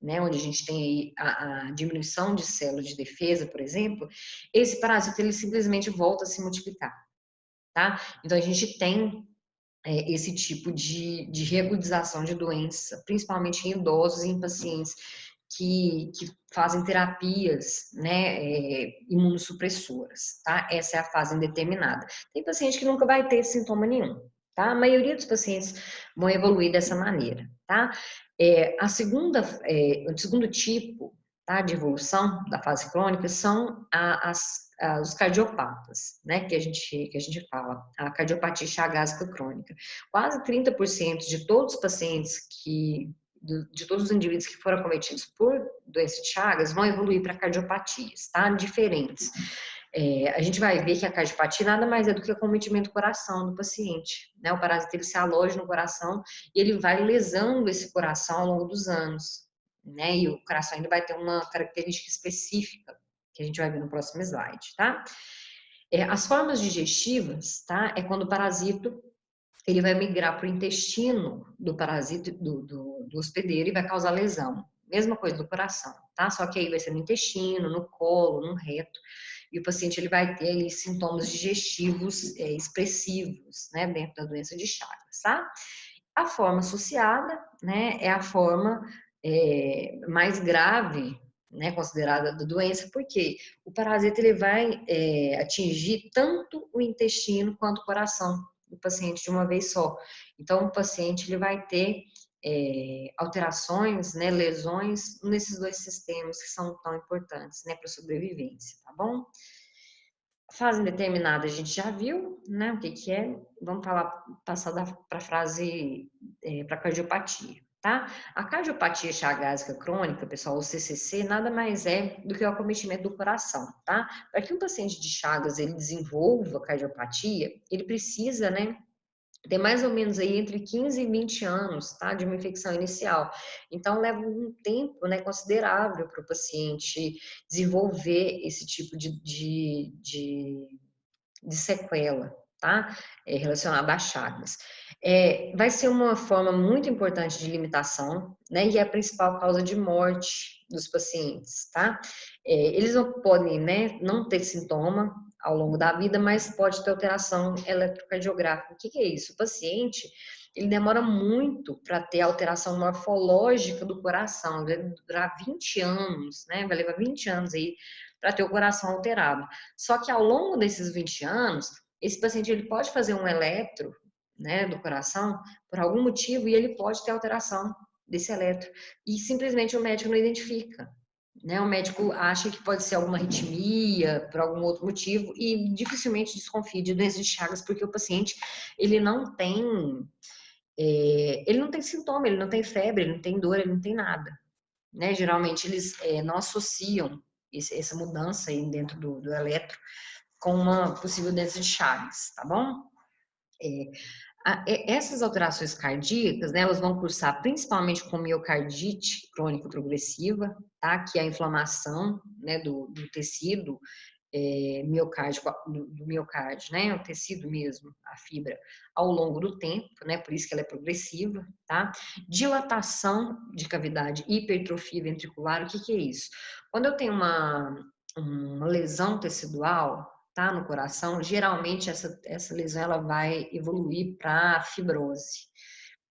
né, onde a gente tem aí a diminuição de células de defesa, por exemplo, esse parasita ele simplesmente volta a se multiplicar, tá? Então a gente tem esse tipo de reagudização de doença, principalmente em idosos e em pacientes que fazem terapias, né, imunossupressoras, tá? Essa é a fase indeterminada. Tem paciente que nunca vai ter sintoma nenhum, tá? A maioria dos pacientes vão evoluir dessa maneira, tá? O segundo tipo, tá, de evolução da fase crônica são os cardiopatas, né, que a gente fala, a cardiopatia chagásica crônica. Quase 30% de todos os pacientes de todos os indivíduos que foram acometidos por doença de Chagas vão evoluir para cardiopatias, tá? Diferentes. A gente vai ver que a cardiopatia nada mais é do que o acometimento do coração do paciente, né? O parasita ele se aloja no coração e ele vai lesando esse coração ao longo dos anos, né? E o coração ainda vai ter uma característica específica que a gente vai ver no próximo slide, tá? As formas digestivas, tá? É quando o parasito ele vai migrar para o intestino do parasita, do hospedeiro e vai causar lesão. Mesma coisa do coração, tá? Só que aí vai ser no intestino, no colo, no reto. E o paciente ele vai ter aí sintomas digestivos expressivos, né? Dentro da doença de Chagas, tá? A forma associada, né? É a forma mais grave, né, considerada da doença, porque o parasita ele vai atingir tanto o intestino quanto o coração do paciente de uma vez só. Então, o paciente ele vai ter alterações, né, lesões nesses dois sistemas que são tão importantes, né, para a sobrevivência, tá bom? Fase indeterminada a gente já viu, né, o que é. Vamos passar para a frase, para cardiopatia, tá? A cardiopatia chagásica crônica, pessoal, o CCC, nada mais é do que o acometimento do coração, tá? Para que um paciente de Chagas ele desenvolva cardiopatia, ele precisa, né, tem mais ou menos aí entre 15 e 20 anos, tá, de uma infecção inicial. Então, leva um tempo, né, considerável para o paciente desenvolver esse tipo de sequela, tá, relacionada a Chagas. Vai ser uma forma muito importante de limitação, né, e é a principal causa de morte dos pacientes, tá? Eles não podem, né, não ter sintoma ao longo da vida, mas pode ter alteração eletrocardiográfica. O que é isso? O paciente, ele demora muito para ter alteração morfológica do coração, vai durar 20 anos, né, vai levar 20 anos aí para ter o coração alterado. Só que ao longo desses 20 anos, esse paciente ele pode fazer um eletro, né, do coração por algum motivo e ele pode ter alteração desse eletro. E simplesmente o médico não identifica. Né? O médico acha que pode ser alguma arritmia, por algum outro motivo, e dificilmente desconfia de doença de Chagas, porque o paciente ele não tem sintoma, ele não tem febre, ele não tem dor, ele não tem nada. Né? Geralmente eles não associam essa mudança aí dentro do eletro com uma possível doença de Chagas, tá bom? Essas alterações cardíacas, né, elas vão cursar principalmente com miocardite crônica progressiva, tá? Que é a inflamação, né, do tecido miocárdio, do miocárdio, né? O tecido mesmo, a fibra, ao longo do tempo, né? Por isso que ela é progressiva, tá? Dilatação de cavidade, hipertrofia ventricular, o que que é isso? Quando eu tenho uma lesão tecidual, tá? No coração, geralmente essa lesão ela vai evoluir para fibrose,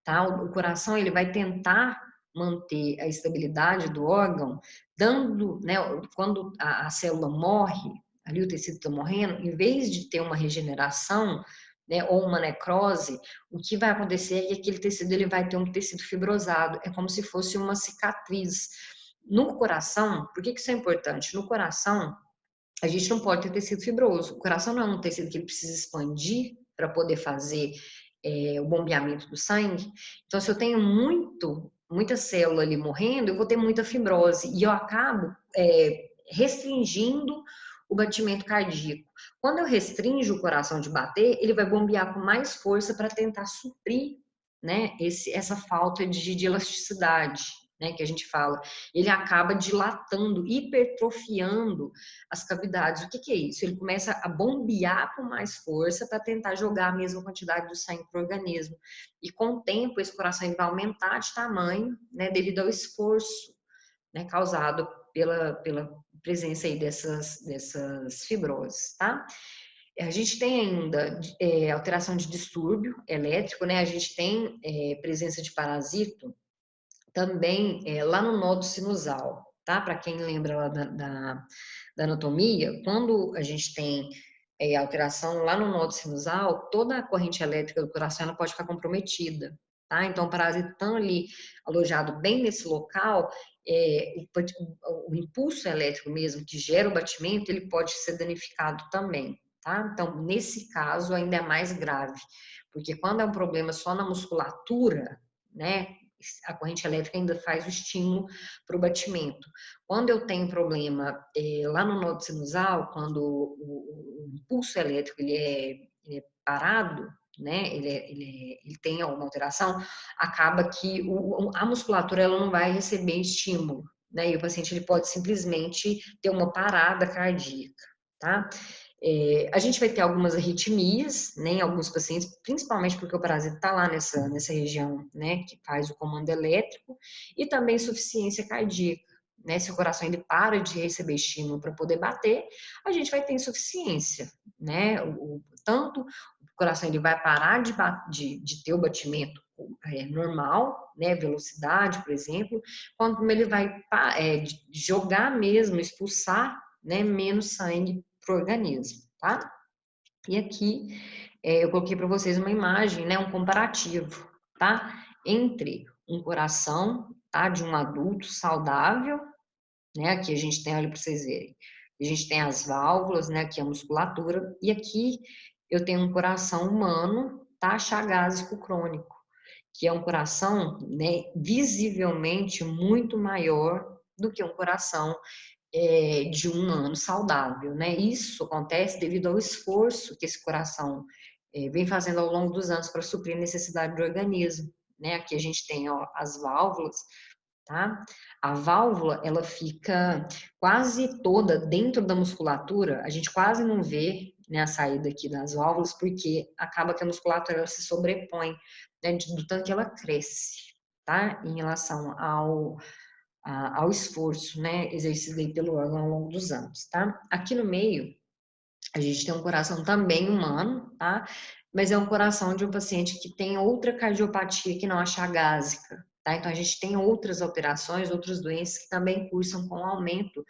tá? O coração ele vai tentar manter a estabilidade do órgão, dando, né? Quando a célula morre, ali o tecido está morrendo, em vez de ter uma regeneração, né, ou uma necrose, o que vai acontecer é que aquele tecido ele vai ter um tecido fibrosado, é como se fosse uma cicatriz. No coração, por que isso é importante? No coração, a gente não pode ter tecido fibroso. O coração não é um tecido que ele precisa expandir para poder fazer o bombeamento do sangue. Então, se eu tenho muita célula ali morrendo, eu vou ter muita fibrose e eu acabo restringindo o batimento cardíaco. Quando eu restringo o coração de bater, ele vai bombear com mais força para tentar suprir, né, essa falta de elasticidade, né, que a gente fala. Ele acaba dilatando, hipertrofiando as cavidades. O que que é isso? Ele começa a bombear com mais força para tentar jogar a mesma quantidade do sangue para o organismo. E com o tempo, esse coração ele vai aumentar de tamanho, né, devido ao esforço, né, causado pela presença aí dessas fibroses, tá? A gente tem ainda alteração de distúrbio elétrico, né? A gente tem presença de parasito também lá no nodo sinusal, tá? Para quem lembra lá da anatomia, quando a gente tem alteração lá no nodo sinusal, toda a corrente elétrica do coração ela pode ficar comprometida, tá? Então, o parasita estão ali alojado bem nesse local, o impulso elétrico mesmo que gera o batimento, ele pode ser danificado também, tá? Então, nesse caso, ainda é mais grave, porque quando é um problema só na musculatura, né, a corrente elétrica ainda faz o estímulo para o batimento. Quando eu tenho problema lá no nodo sinusal, quando o impulso elétrico ele é parado, né, ele tem alguma alteração, acaba que a musculatura ela não vai receber estímulo, né, e o paciente ele pode simplesmente ter uma parada cardíaca, tá? A gente vai ter algumas arritmias, né, em alguns pacientes, principalmente porque o parasita está lá nessa região, né, que faz o comando elétrico, e também insuficiência cardíaca, né, se o coração ele para de receber estímulo para poder bater, a gente vai ter insuficiência, né, tanto o coração ele vai parar de ter o batimento normal, né, velocidade, por exemplo, quanto ele vai jogar mesmo, expulsar, né, menos sangue para o organismo, tá? E aqui eu coloquei para vocês uma imagem, né, um comparativo, tá? Entre um coração, tá, de um adulto saudável, né? Aqui a gente tem, olha para vocês verem, a gente tem as válvulas, né? Aqui a musculatura, e aqui eu tenho um coração humano, tá? Chagásico crônico, que é um coração, né, visivelmente muito maior do que um coração de um ano saudável, né? Isso acontece devido ao esforço que esse coração vem fazendo ao longo dos anos para suprir a necessidade do organismo, né? Aqui a gente tem ó, as válvulas, tá? A válvula, ela fica quase toda dentro da musculatura, a gente quase não vê, né, a saída aqui das válvulas, porque acaba que a musculatura ela se sobrepõe, né, do tanto que ela cresce, tá? Em relação ao esforço, né, exercido aí pelo órgão ao longo dos anos, tá? Aqui no meio, a gente tem um coração também humano, tá? Mas é um coração de um paciente que tem outra cardiopatia que não a chagásica, tá? Então, a gente tem outras alterações, outras doenças que também cursam com o aumento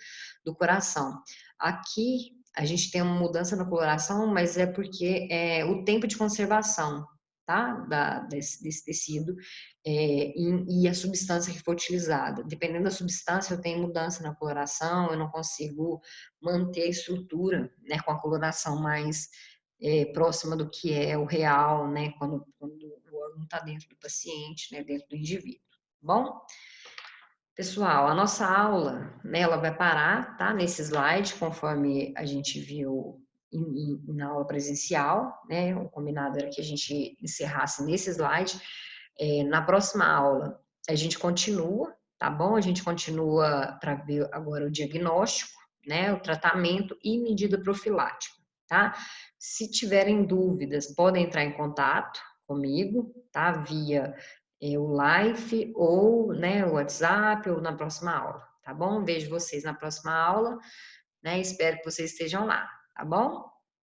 do coração. Aqui, a gente tem uma mudança na coloração, mas é porque o tempo de conservação, tá? Desse tecido, e a substância que foi utilizada. Dependendo da substância, eu tenho mudança na coloração, eu não consigo manter a estrutura, né, com a coloração mais próxima do que é o real, né, quando o órgão está dentro do paciente, né, dentro do indivíduo. Bom, pessoal, a nossa aula, né, ela vai parar, tá, nesse slide, conforme a gente viu na aula presencial, né, o combinado era que a gente encerrasse nesse slide. Na próxima aula, a gente continua, tá bom? A gente continua para ver agora o diagnóstico, né, o tratamento e medida profilática, tá? Se tiverem dúvidas, podem entrar em contato comigo, tá? Via o live ou, né, o WhatsApp ou na próxima aula, tá bom? Vejo vocês na próxima aula, né? Espero que vocês estejam lá, tá bom?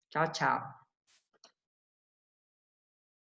Tchau, tchau.